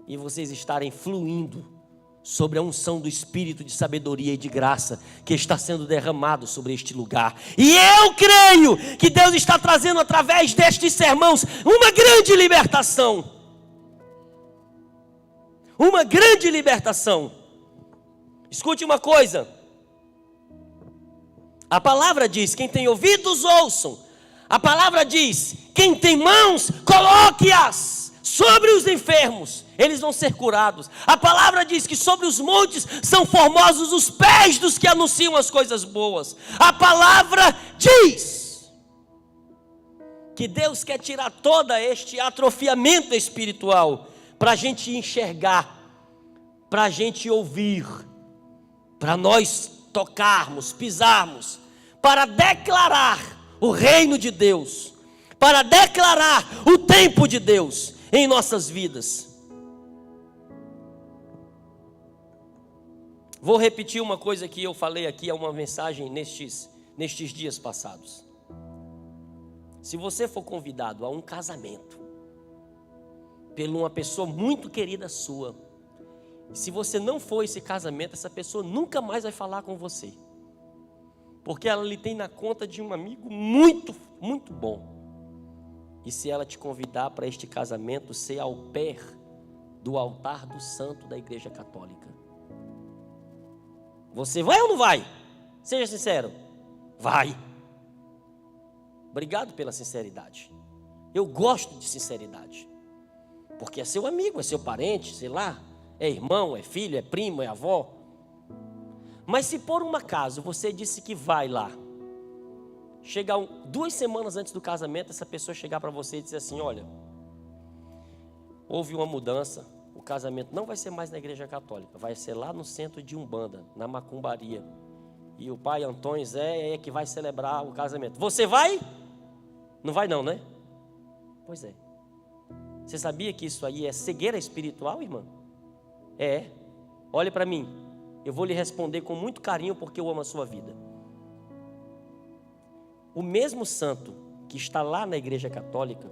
A: e vocês estarem fluindo sobre a unção do Espírito de sabedoria e de graça que está sendo derramado sobre este lugar. E eu creio que Deus está trazendo através destes sermãos uma grande libertação. Uma grande libertação. Escute uma coisa. A palavra diz: quem tem ouvidos, ouçam. A palavra diz: quem tem mãos, coloque-as sobre os enfermos, eles vão ser curados. A palavra diz que sobre os montes são formosos os pés dos que anunciam as coisas boas. A palavra diz que Deus quer tirar todo este atrofiamento espiritual, para a gente enxergar, para a gente ouvir, para nós tocarmos, pisarmos, para declarar o reino de Deus, para declarar o tempo de Deus em nossas vidas. Vou repetir uma coisa que eu falei aqui, é uma mensagem nestes dias passados. Se você for convidado a um casamento por uma pessoa muito querida sua, se você não for esse casamento, essa pessoa nunca mais vai falar com você, porque ela lhe tem na conta de um amigo muito, muito bom. E se ela te convidar para este casamento, ser ao pé do altar do santo da Igreja Católica, você vai ou não vai? Seja sincero. Vai. Obrigado pela sinceridade. Eu gosto de sinceridade, porque é seu amigo, é seu parente, sei lá, é irmão, é filho, é primo, é avó. Mas se por um acaso você disse que vai lá, chegar 2 semanas antes do casamento, essa pessoa chegar para você e dizer assim: olha, houve uma mudança, o casamento não vai ser mais na igreja católica, vai ser lá no centro de Umbanda, na macumbaria, e o pai Antônio Zé é que vai celebrar o casamento. Você vai? Não vai não, né? Pois é. Você sabia que isso aí é cegueira espiritual, irmã? É. Olhe para mim, eu vou lhe responder com muito carinho porque eu amo a sua vida. O mesmo santo que está lá na igreja católica,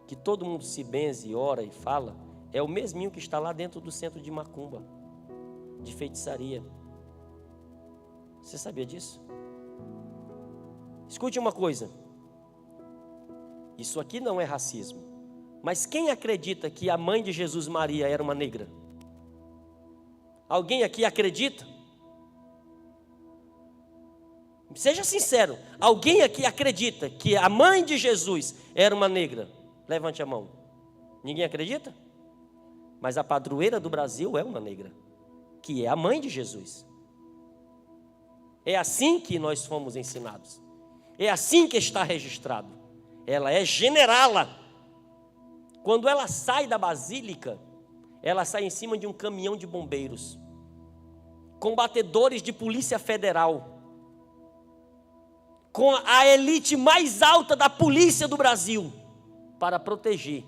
A: que todo mundo se benze, ora e fala, é o mesminho que está lá dentro do centro de macumba, de feitiçaria. Você sabia disso? Escute uma coisa. Isso aqui não é racismo. Mas quem acredita que a mãe de Jesus, Maria, era uma negra? Alguém aqui acredita? Seja sincero. Alguém aqui acredita que a mãe de Jesus era uma negra? Levante a mão. Ninguém acredita? Mas a padroeira do Brasil é uma negra, que é a mãe de Jesus. É assim que nós fomos ensinados. É assim que está registrado. Ela é generala. Quando ela sai da basílica, ela sai em cima de um caminhão de bombeiros, combatedores de polícia federal, com a elite mais alta da polícia do Brasil, para proteger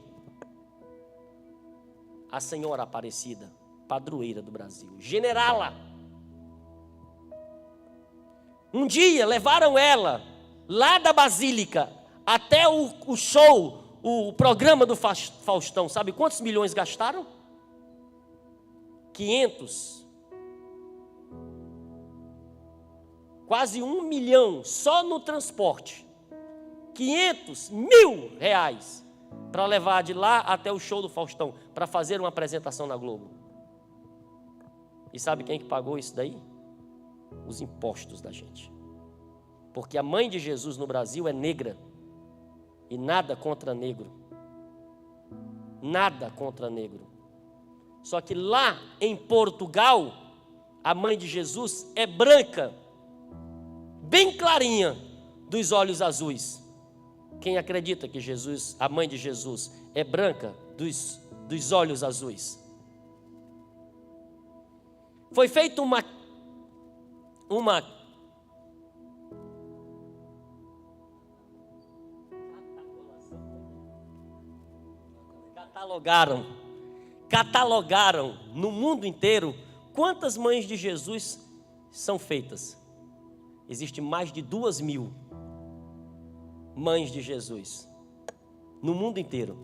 A: a Senhora Aparecida, padroeira do Brasil, generala. Um dia levaram ela lá da basílica até o show, o programa do Faustão. Sabe quantos milhões gastaram? 500. Quase 1 milhão só no transporte. 500 mil reais para levar de lá até o show do Faustão, para fazer uma apresentação na Globo. E sabe quem que pagou isso daí? Os impostos da gente. Porque a mãe de Jesus no Brasil é negra. E nada contra negro. Nada contra negro. Só que lá em Portugal, a mãe de Jesus é branca, bem clarinha, dos olhos azuis. Quem acredita que Jesus, a mãe de Jesus, é branca dos olhos azuis? Foi feita uma catalogaram no mundo inteiro quantas mães de Jesus são feitas. Existem mais de 2.000 mães de Jesus no mundo inteiro,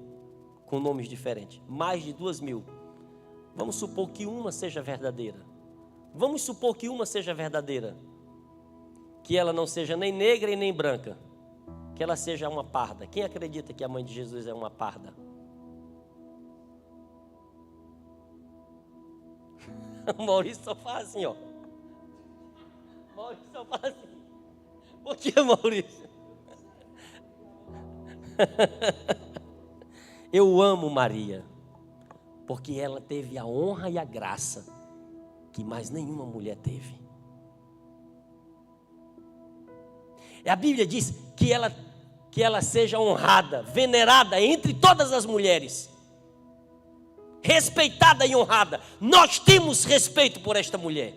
A: com nomes diferentes. Mais de 2.000. Vamos supor que uma seja verdadeira. Vamos supor que uma seja verdadeira. Que ela não seja nem negra e nem branca. Que ela seja uma parda. Quem acredita que a mãe de Jesus é uma parda? O Maurício só faz assim, ó. Maurício só faz assim. Por que, Maurício? Eu amo Maria, porque ela teve a honra e a graça que mais nenhuma mulher teve. A Bíblia diz que ela seja honrada, venerada entre todas as mulheres. Respeitada e honrada. Nós temos respeito por esta mulher,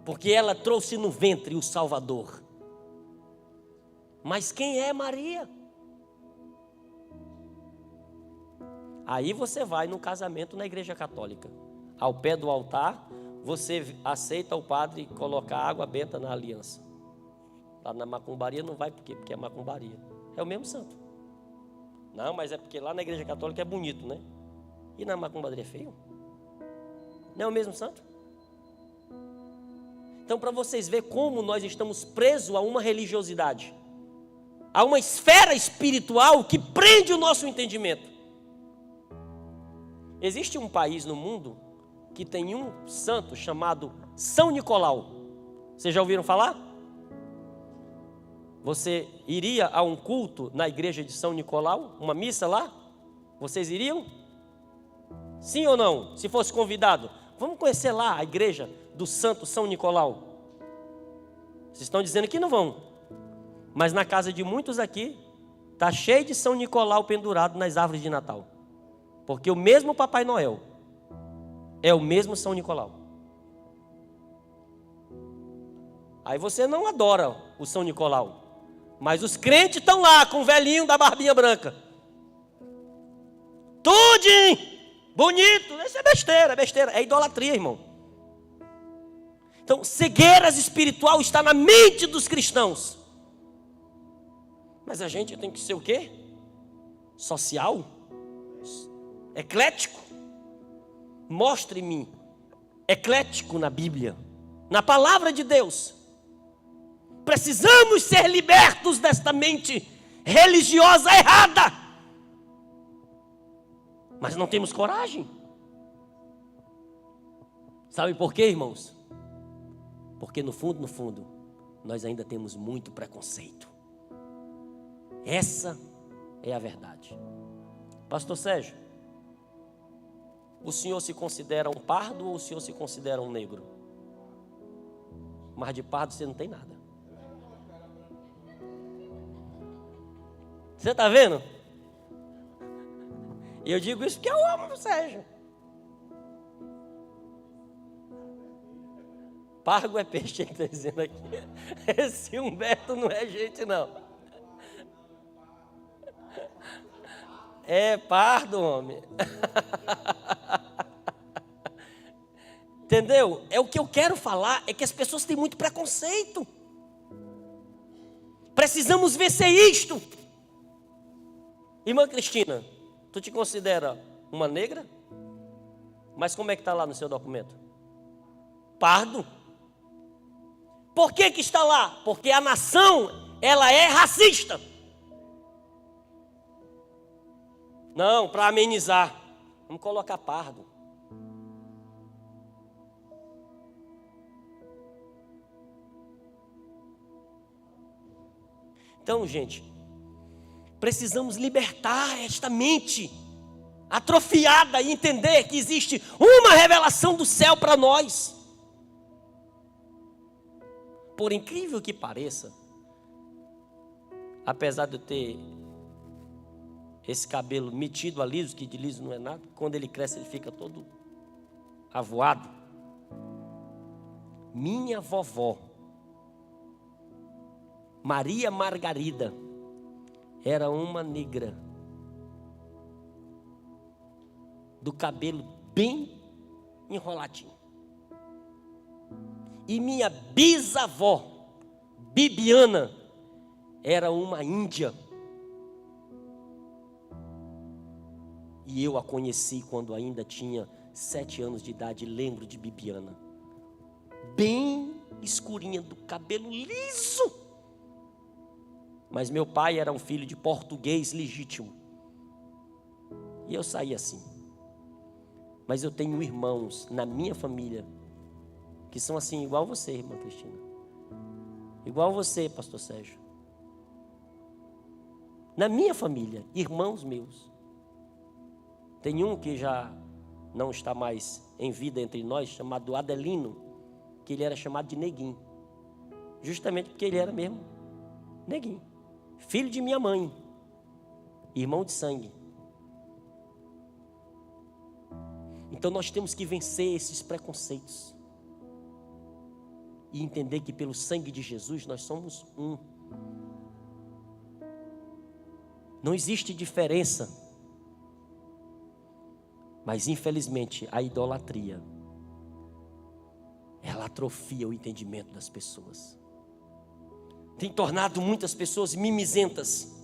A: porque ela trouxe no ventre o Salvador. Mas quem é Maria? Aí você vai no casamento na igreja católica, ao pé do altar, você aceita o padre colocar água benta na aliança. Lá na macumbaria não vai, porque é macumbaria. É o mesmo santo. Não, mas é porque lá na igreja católica é bonito, né? E na macumbaria é feio? Não é o mesmo santo? Então, para vocês verem como nós estamos presos a uma religiosidade, a uma esfera espiritual que prende o nosso entendimento. Existe um país no mundo que tem um santo chamado São Nicolau. Vocês já ouviram falar? Você iria a um culto na igreja de São Nicolau? Uma missa lá? Vocês iriam? Sim ou não? Se fosse convidado, vamos conhecer lá a igreja do Santo São Nicolau? Vocês estão dizendo que não vão. Mas na casa de muitos aqui, está cheio de São Nicolau pendurado nas árvores de Natal. Porque o mesmo Papai Noel é o mesmo São Nicolau. Aí você não adora o São Nicolau. Mas os crentes estão lá com o velhinho da barbinha branca. Tudinho, bonito. Isso é besteira, é besteira. É idolatria, irmão. Então, cegueira espiritual está na mente dos cristãos. Mas a gente tem que ser o quê? Social? Eclético? Mostre-me eclético na Bíblia, na palavra de Deus. Precisamos ser libertos desta mente religiosa errada. Mas não temos coragem. Sabe por quê, irmãos? Porque no fundo, nós ainda temos muito preconceito. Essa é a verdade. Pastor Sérgio, o senhor se considera um pardo ou o senhor se considera um negro? Mas de pardo você não tem nada. Você está vendo? E eu digo isso porque eu amo o Sérgio. Pargo é peixe, ele está dizendo aqui. Esse Humberto não é gente, não. É pardo, homem. Entendeu? É o que eu quero falar, é que as pessoas têm muito preconceito. Precisamos vencer isto. Irmã Cristina, tu te considera uma negra? Mas como é que está lá no seu documento? Pardo. Por que está lá? Porque a nação, ela é racista. Não, para amenizar, vamos colocar pardo. Então, gente, precisamos libertar esta mente atrofiada e entender que existe uma revelação do céu para nós. Por incrível que pareça, apesar de eu ter esse cabelo metido a liso, que de liso não é nada, quando ele cresce ele fica todo avoado. Minha vovó, Maria Margarida, era uma negra, do cabelo bem enroladinho. E minha bisavó, Bibiana, era uma índia. E eu a conheci quando ainda tinha 7 anos de idade, lembro de Bibiana. Bem escurinha, do cabelo liso. Mas meu pai era um filho de português legítimo. E eu saí assim. Mas eu tenho irmãos na minha família que são assim, igual você, irmã Cristina. Igual você, pastor Sérgio. Na minha família, irmãos meus. Tem um que já não está mais em vida entre nós, chamado Adelino, que ele era chamado de Neguinho. Justamente porque ele era mesmo neguinho. Filho de minha mãe, irmão de sangue. Então nós temos que vencer esses preconceitos e entender que pelo sangue de Jesus nós somos um. Não existe diferença, mas infelizmente a idolatria, ela atrofia o entendimento das pessoas. Tem tornado muitas pessoas mimizentas.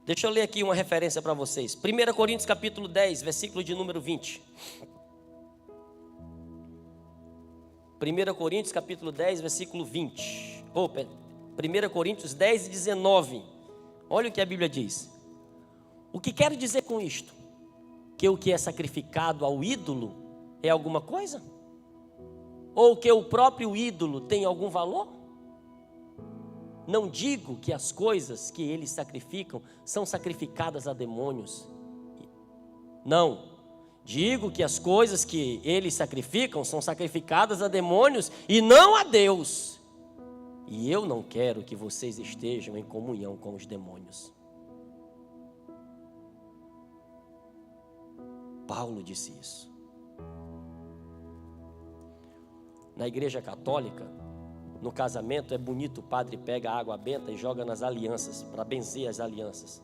A: Deixa eu ler aqui uma referência para vocês. 1 Coríntios capítulo 10, versículo de número 20. 1 Coríntios capítulo 10, versículo 20. 1 Coríntios 10 e 19. Olha o que a Bíblia diz. O que quero dizer com isto? Que o que é sacrificado ao ídolo é alguma coisa? Ou que o próprio ídolo tem algum valor? Não digo que as coisas que eles sacrificam são sacrificadas a demônios. Não. Digo que as coisas que eles sacrificam são sacrificadas a demônios e não a Deus. E eu não quero que vocês estejam em comunhão com os demônios. Paulo disse isso. Na igreja católica, no casamento, é bonito, o padre pega a água benta e joga nas alianças, para benzer as alianças.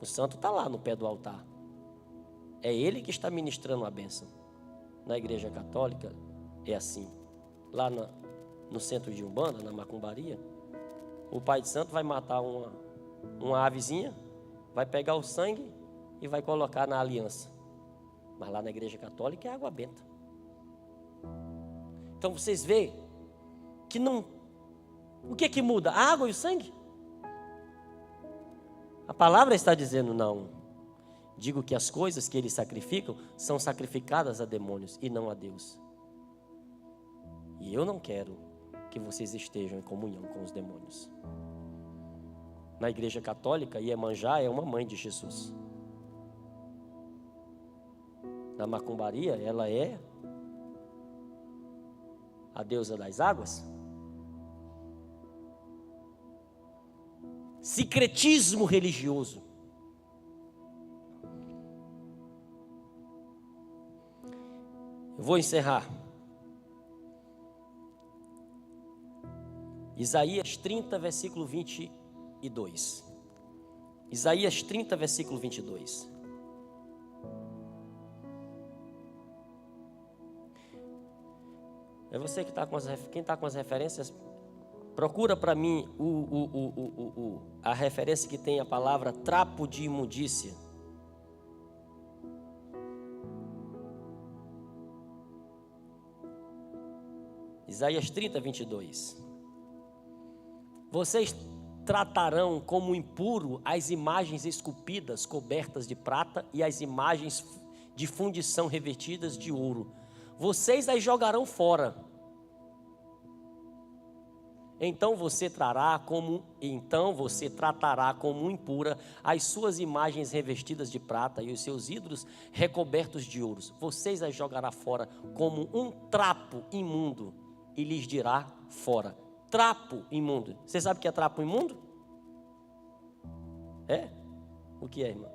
A: O santo está lá no pé do altar. É ele que está ministrando a bênção. Na igreja católica, é assim. Lá no centro de Umbanda, na macumbaria, o pai de santo vai matar uma avezinha, vai pegar o sangue e vai colocar na aliança. Mas lá na igreja católica é água benta. Então vocês veem que não... O que muda? A água e o sangue? A palavra está dizendo não. Digo que as coisas que eles sacrificam são sacrificadas a demônios e não a Deus. E eu não quero que vocês estejam em comunhão com os demônios. Na igreja católica, Iemanjá é uma mãe de Jesus. Na macumbaria, ela é a deusa das águas. Secretismo religioso. Eu vou encerrar. Isaías 30, versículo 22. Isaías 30, versículo 22. É você que está com quem está com as referências, procura para mim a referência que tem a palavra trapo de imundícia. Isaías 30, 22. Vocês tratarão como impuro as imagens esculpidas, cobertas de prata, e as imagens de fundição revestidas de ouro. Vocês as jogarão fora. Então você tratará como impura as suas imagens revestidas de prata e os seus ídolos recobertos de ouros. Vocês as jogará fora como um trapo imundo e lhes dirá fora. Trapo imundo. Você sabe o que é trapo imundo? É? O que é, irmã?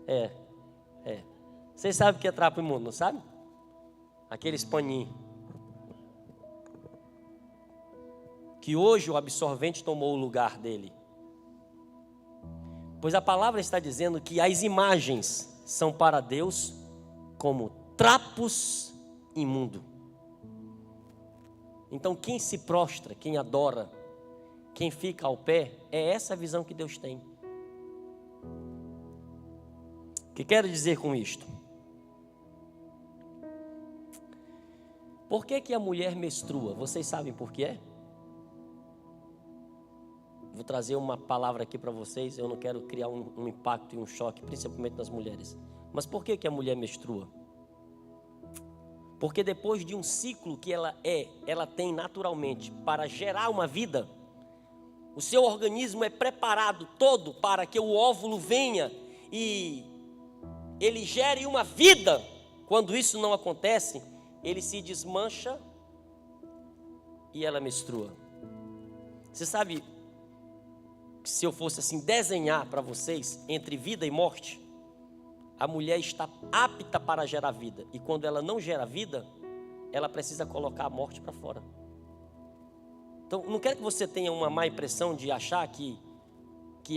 A: É. Vocês sabem o que é trapo imundo, não sabe? Aqueles paninhos. Que hoje o absorvente tomou o lugar dele. Pois a palavra está dizendo que as imagens são para Deus como trapos imundos. Então quem se prostra, quem adora, quem fica ao pé, é essa a visão que Deus tem. O que quero dizer com isto? Por que a mulher menstrua? Vocês sabem por que é? Vou trazer uma palavra aqui para vocês. Eu não quero criar um impacto e um choque, principalmente nas mulheres. Mas por que a mulher menstrua? Porque depois de um ciclo que ela tem naturalmente para gerar uma vida, o seu organismo é preparado todo para que o óvulo venha e ele gere uma vida. Quando isso não acontece, ele se desmancha e ela menstrua. Você sabe, se eu fosse assim desenhar para vocês entre vida e morte, a mulher está apta para gerar vida, e quando ela não gera vida, ela precisa colocar a morte para fora. Então, não quero que você tenha uma má impressão de achar que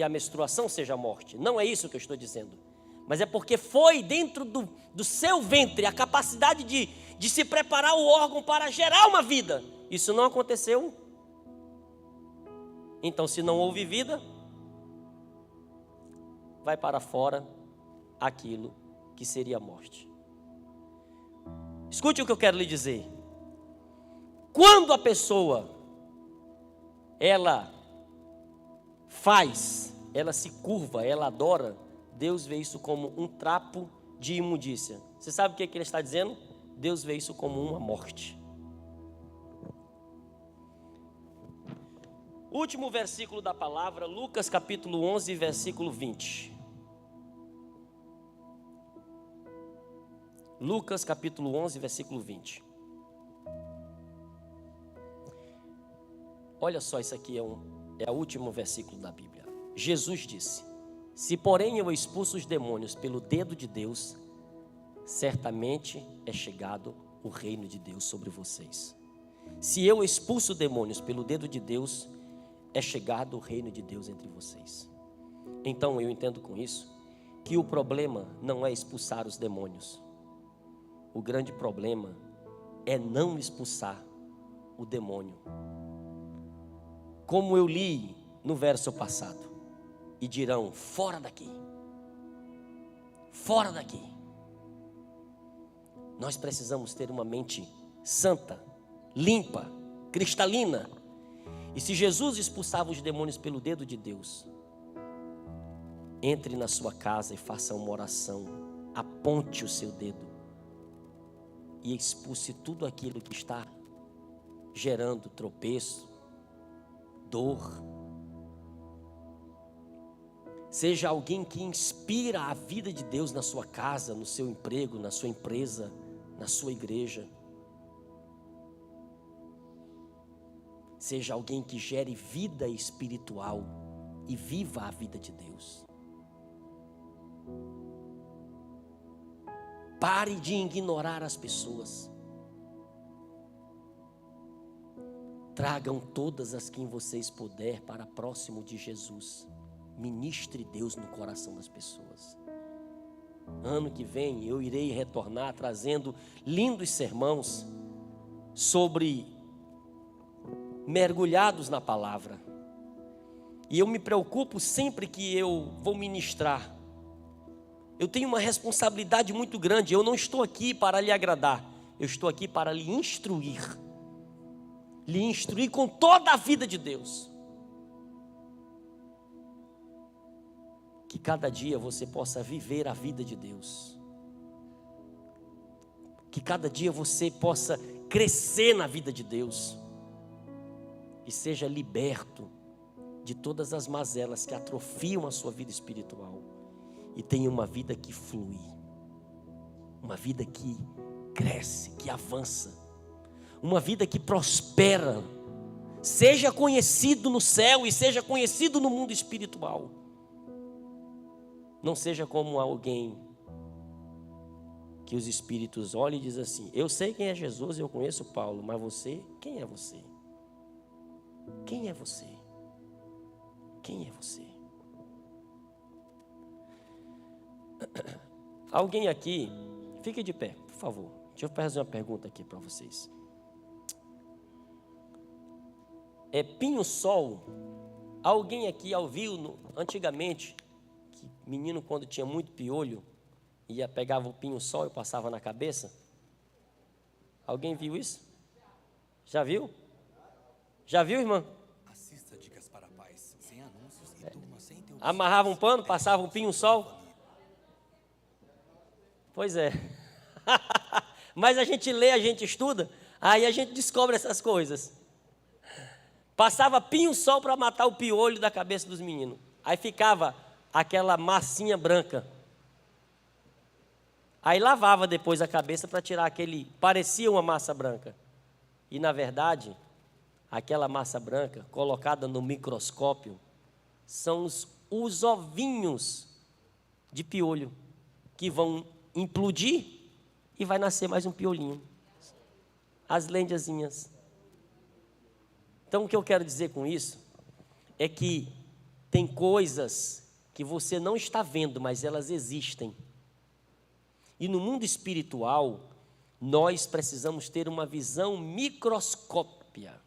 A: a menstruação seja a morte. Não é isso que eu estou dizendo. Mas é porque foi dentro do seu ventre a capacidade de se preparar o órgão para gerar uma vida. Isso não aconteceu. Então, se não houve vida, vai para fora aquilo que seria a morte. Escute o que eu quero lhe dizer. Quando a pessoa, ela se curva, ela adora, Deus vê isso como um trapo de imundícia. Você sabe o que ele está dizendo? Deus vê isso como uma morte. Último versículo da palavra, Lucas capítulo 11, versículo 20. Lucas capítulo 11, versículo 20. Olha só, isso aqui é o último versículo da Bíblia. Jesus disse: se porém eu expulso os demônios pelo dedo de Deus, certamente é chegado o reino de Deus sobre vocês. Se eu expulso demônios pelo dedo de Deus, é chegado o reino de Deus entre vocês. Então eu entendo com isso que o problema não é expulsar os demônios. O grande problema é não expulsar o demônio. Como eu li no verso passado, e dirão: fora daqui, fora daqui. Nós precisamos ter uma mente santa, limpa, cristalina. E se Jesus expulsava os demônios pelo dedo de Deus, entre na sua casa e faça uma oração, aponte o seu dedo e expulse tudo aquilo que está gerando tropeço, dor. Seja alguém que inspira a vida de Deus na sua casa, no seu emprego, na sua empresa, na sua igreja. Seja alguém que gere vida espiritual e viva a vida de Deus. Pare de ignorar as pessoas. Tragam todas as quem vocês puder para próximo de Jesus. Ministre Deus no coração das pessoas. Ano que vem eu irei retornar trazendo lindos sermãos sobre mergulhados na palavra. E eu me preocupo sempre que eu vou ministrar. Eu tenho uma responsabilidade muito grande. Eu não estou aqui para lhe agradar. Eu estou aqui para lhe instruir. Lhe instruir com toda a vida de Deus. Que cada dia você possa viver a vida de Deus. Que cada dia você possa crescer na vida de Deus. E seja liberto de todas as mazelas que atrofiam a sua vida espiritual. E tenha uma vida que flui. Uma vida que cresce, que avança. Uma vida que prospera. Seja conhecido no céu e seja conhecido no mundo espiritual. Não seja como alguém que os espíritos olham e dizem assim: eu sei quem é Jesus, eu conheço Paulo, mas você, quem é você? Quem é você? Quem é você? Alguém aqui, fique de pé, por favor. Deixa eu fazer uma pergunta aqui para vocês. Pinho-sol. Alguém aqui ouviu antigamente que menino, quando tinha muito piolho, pegava o pinho-sol e passava na cabeça? Alguém viu isso? Já viu? Já viu, irmã?
B: Assista Dicas para Pais, sem anúncios e turma sem interrupção.
A: Amarrava um pano, passava um pinho-sol. Pois é. Mas a gente lê, a gente estuda, aí a gente descobre essas coisas. Passava pinho-sol para matar o piolho da cabeça dos meninos. Aí ficava aquela massinha branca. Aí lavava depois a cabeça para tirar aquele, parecia uma massa branca. E na verdade, aquela massa branca, colocada no microscópio, são os ovinhos de piolho, que vão implodir e vai nascer mais um piolinho. As lendazinhas. Então o que eu quero dizer com isso é que tem coisas que você não está vendo, mas elas existem. E no mundo espiritual, nós precisamos ter uma visão microscópica.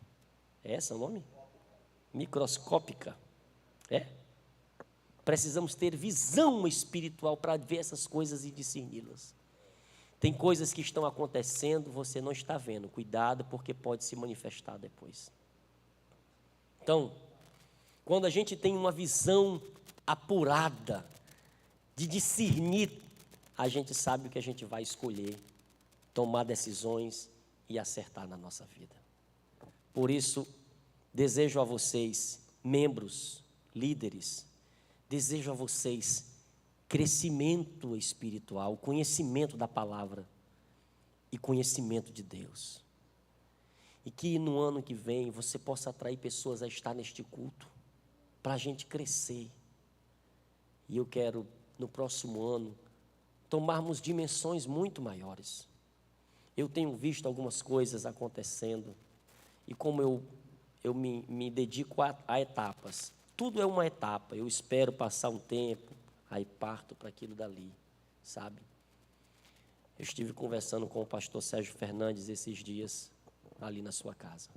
A: É esse o nome? Microscópica. É? Precisamos ter visão espiritual para ver essas coisas e discerni-las. Tem coisas que estão acontecendo, você não está vendo. Cuidado, porque pode se manifestar depois. Então, quando a gente tem uma visão apurada, de discernir, a gente sabe o que a gente vai escolher, tomar decisões e acertar na nossa vida. Por isso, desejo a vocês, membros, líderes, desejo a vocês crescimento espiritual, conhecimento da palavra. e conhecimento de Deus. E que no ano que vem você possa atrair pessoas a estar neste culto, para a gente crescer. E eu quero, no próximo ano, tomarmos dimensões muito maiores. Eu tenho visto algumas coisas acontecendo, e como eu me dedico a etapas. Tudo é uma etapa, eu espero passar um tempo, aí parto para aquilo dali, sabe? Eu estive conversando com o pastor Sérgio Fernandes esses dias, ali na sua casa.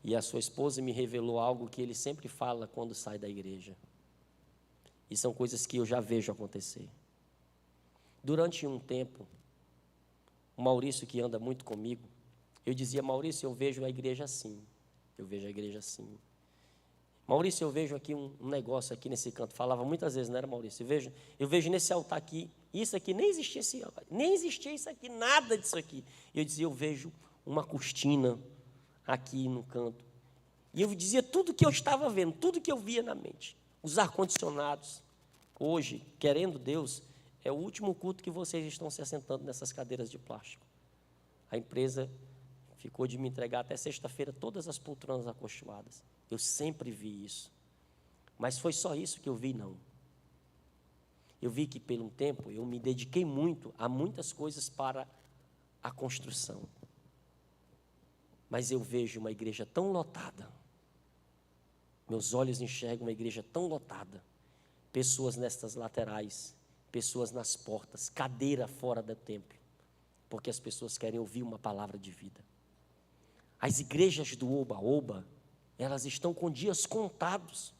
A: E a sua esposa me revelou algo que ele sempre fala quando sai da igreja. E são coisas que eu já vejo acontecer. Durante um tempo, o Maurício, que anda muito comigo, eu dizia: Maurício, eu vejo a igreja assim. Eu vejo a igreja assim. Maurício, eu vejo aqui um negócio aqui nesse canto. Falava muitas vezes, não era, Maurício? Eu vejo nesse altar aqui, isso aqui, nem existia isso aqui, nada disso aqui. Eu dizia: eu vejo uma cortina aqui no canto. E eu dizia tudo que eu estava vendo, tudo que eu via na mente. Os ar-condicionados. Hoje, querendo Deus, é o último culto que vocês estão se assentando nessas cadeiras de plástico. A empresa ficou de me entregar até sexta-feira todas as poltronas acolchoadas. Eu sempre vi isso. Mas foi só isso que eu vi, não. Eu vi que, por um tempo, eu me dediquei muito a muitas coisas para a construção. Mas eu vejo uma igreja tão lotada. Meus olhos enxergam uma igreja tão lotada. Pessoas nestas laterais, pessoas nas portas, cadeira fora do templo. Porque as pessoas querem ouvir uma palavra de vida. As igrejas do Oba-Oba, elas estão com dias contados.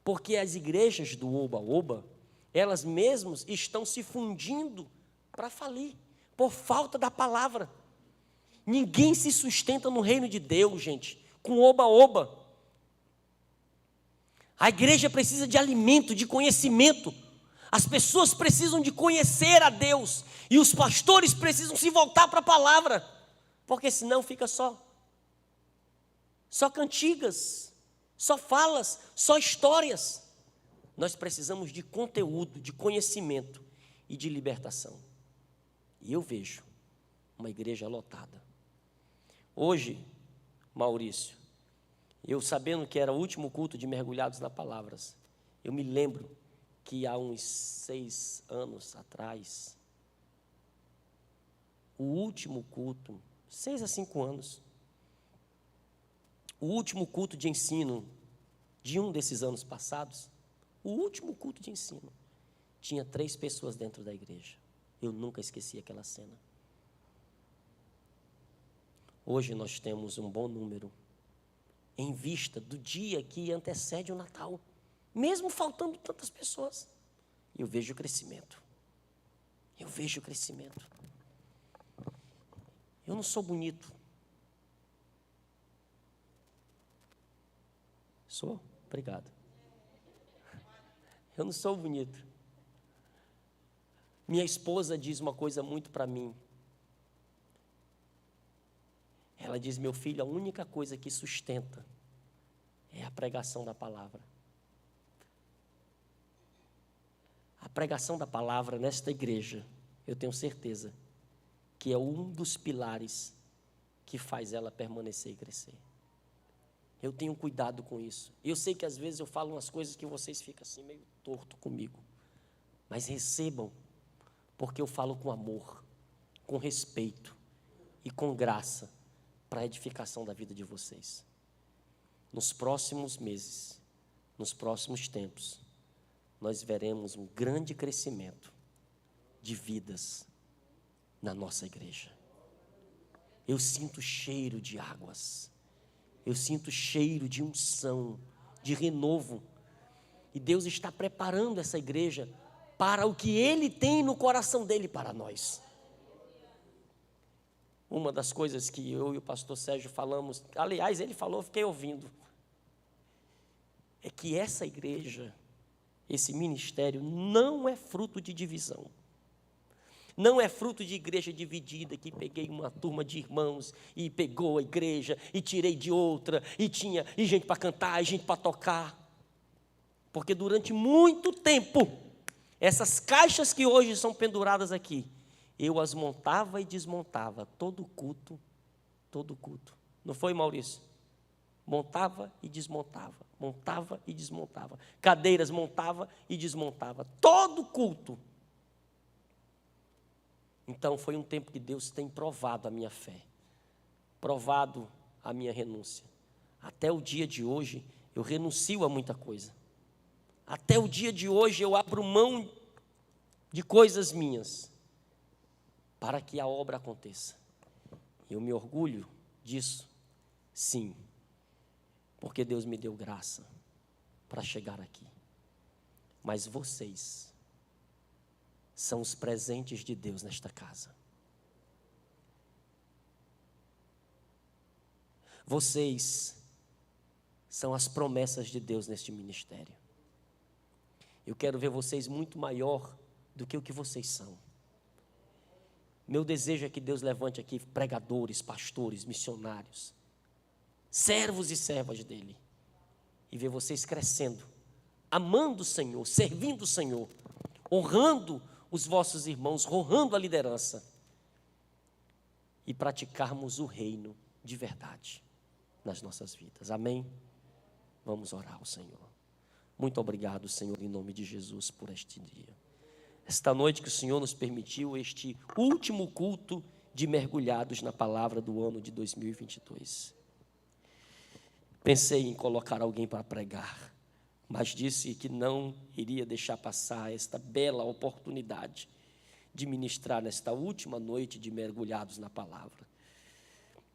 A: Porque as igrejas do Oba-Oba, elas mesmas estão se fundindo para falir, por falta da palavra. Ninguém se sustenta no reino de Deus, gente, com oba-oba. A igreja precisa de alimento, de conhecimento. As pessoas precisam de conhecer a Deus. E os pastores precisam se voltar para a palavra. Porque senão fica só cantigas, só falas, só histórias. Nós precisamos de conteúdo, de conhecimento e de libertação. E eu vejo uma igreja lotada. Hoje, Maurício, eu sabendo que era o último culto de mergulhados na palavras, eu me lembro que há uns 6 anos atrás, o último culto, 6 a 5 anos, o último culto de ensino de um desses anos passados, o último culto de ensino, tinha 3 pessoas dentro da igreja. Eu nunca esqueci aquela cena. Hoje nós temos um bom número, em vista do dia que antecede o Natal, mesmo faltando tantas pessoas. Eu vejo crescimento. Eu vejo crescimento. Eu não sou bonito. Sou? Obrigado. Eu não sou bonito. Minha esposa diz uma coisa muito para mim. Ela diz: meu filho, a única coisa que sustenta é a pregação da palavra. A pregação da palavra nesta igreja, eu tenho certeza que é um dos pilares que faz ela permanecer e crescer. Eu tenho cuidado com isso. Eu sei que às vezes eu falo umas coisas que vocês ficam assim meio torto comigo. Mas recebam, porque eu falo com amor, com respeito e com graça, para a edificação da vida de vocês. Nos próximos meses, nos próximos tempos, nós veremos um grande crescimento de vidas na nossa igreja. Eu sinto cheiro de águas, eu sinto cheiro de unção, de renovo, e Deus está preparando essa igreja para o que Ele tem no coração dEle para nós. Uma das coisas que eu e o pastor Sérgio falamos, aliás, ele falou, eu fiquei ouvindo, é que essa igreja, esse ministério, não é fruto de divisão. Não é fruto de igreja dividida, que peguei uma turma de irmãos e pegou a igreja e tirei de outra, e tinha gente para cantar, e gente para tocar. Porque durante muito tempo, essas caixas que hoje são penduradas aqui, eu as montava e desmontava, todo culto. Não foi, Maurício? Montava e desmontava, montava e desmontava. Cadeiras montava e desmontava, todo culto. Então foi um tempo que Deus tem provado a minha fé, provado a minha renúncia. Até o dia de hoje eu renuncio a muita coisa. Até o dia de hoje eu abro mão de coisas minhas para que a obra aconteça. Eu me orgulho disso, sim, porque Deus me deu graça para chegar aqui. Mas vocês são os presentes de Deus nesta casa. Vocês são as promessas de Deus neste ministério. Eu quero ver vocês muito maior do que o que vocês são. Meu desejo é que Deus levante aqui pregadores, pastores, missionários, servos e servas dele, e ver vocês crescendo, amando o Senhor, servindo o Senhor, honrando os vossos irmãos, honrando a liderança, e praticarmos o reino de verdade nas nossas vidas. Amém? Vamos orar ao Senhor. Muito obrigado, Senhor, em nome de Jesus, por este dia. Esta noite que o Senhor nos permitiu, este último culto de mergulhados na palavra do ano de 2022. Pensei em colocar alguém para pregar, mas disse que não iria deixar passar esta bela oportunidade de ministrar nesta última noite de mergulhados na palavra.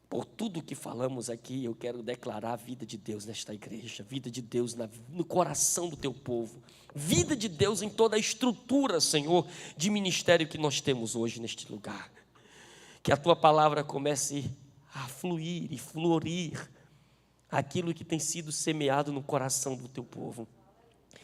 A: Por tudo que falamos aqui, eu quero declarar a vida de Deus nesta igreja, vida de Deus no coração do teu povo, vida de Deus em toda a estrutura, Senhor, de ministério que nós temos hoje neste lugar. Que a tua palavra comece a fluir e florir aquilo que tem sido semeado no coração do teu povo,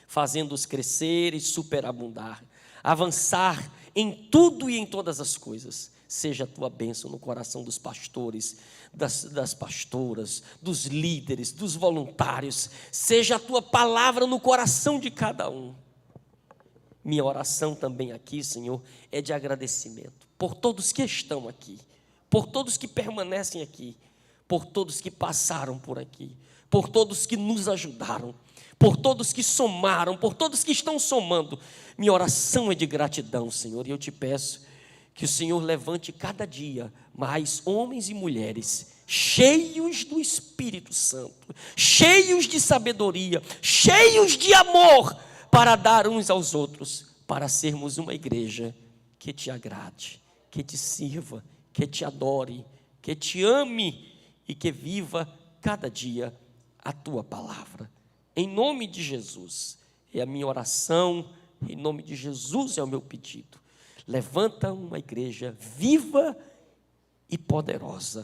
A: fazendo-os crescer e superabundar, avançar em tudo e em todas as coisas. Seja a tua bênção no coração dos pastores, das pastoras, dos líderes, dos voluntários. Seja a tua palavra no coração de cada um. Minha oração também aqui, Senhor, é de agradecimento por todos que estão aqui, por todos que permanecem aqui, por todos que passaram por aqui, por todos que nos ajudaram, por todos que somaram, por todos que estão somando. Minha oração é de gratidão, Senhor, e eu te peço que o Senhor levante cada dia mais homens e mulheres cheios do Espírito Santo, cheios de sabedoria, cheios de amor, para dar uns aos outros, para sermos uma igreja que te agrade, que te sirva, que te adore, que te ame e que viva cada dia a tua palavra. Em nome de Jesus, é a minha oração, em nome de Jesus é o meu pedido. Levanta uma igreja viva e poderosa,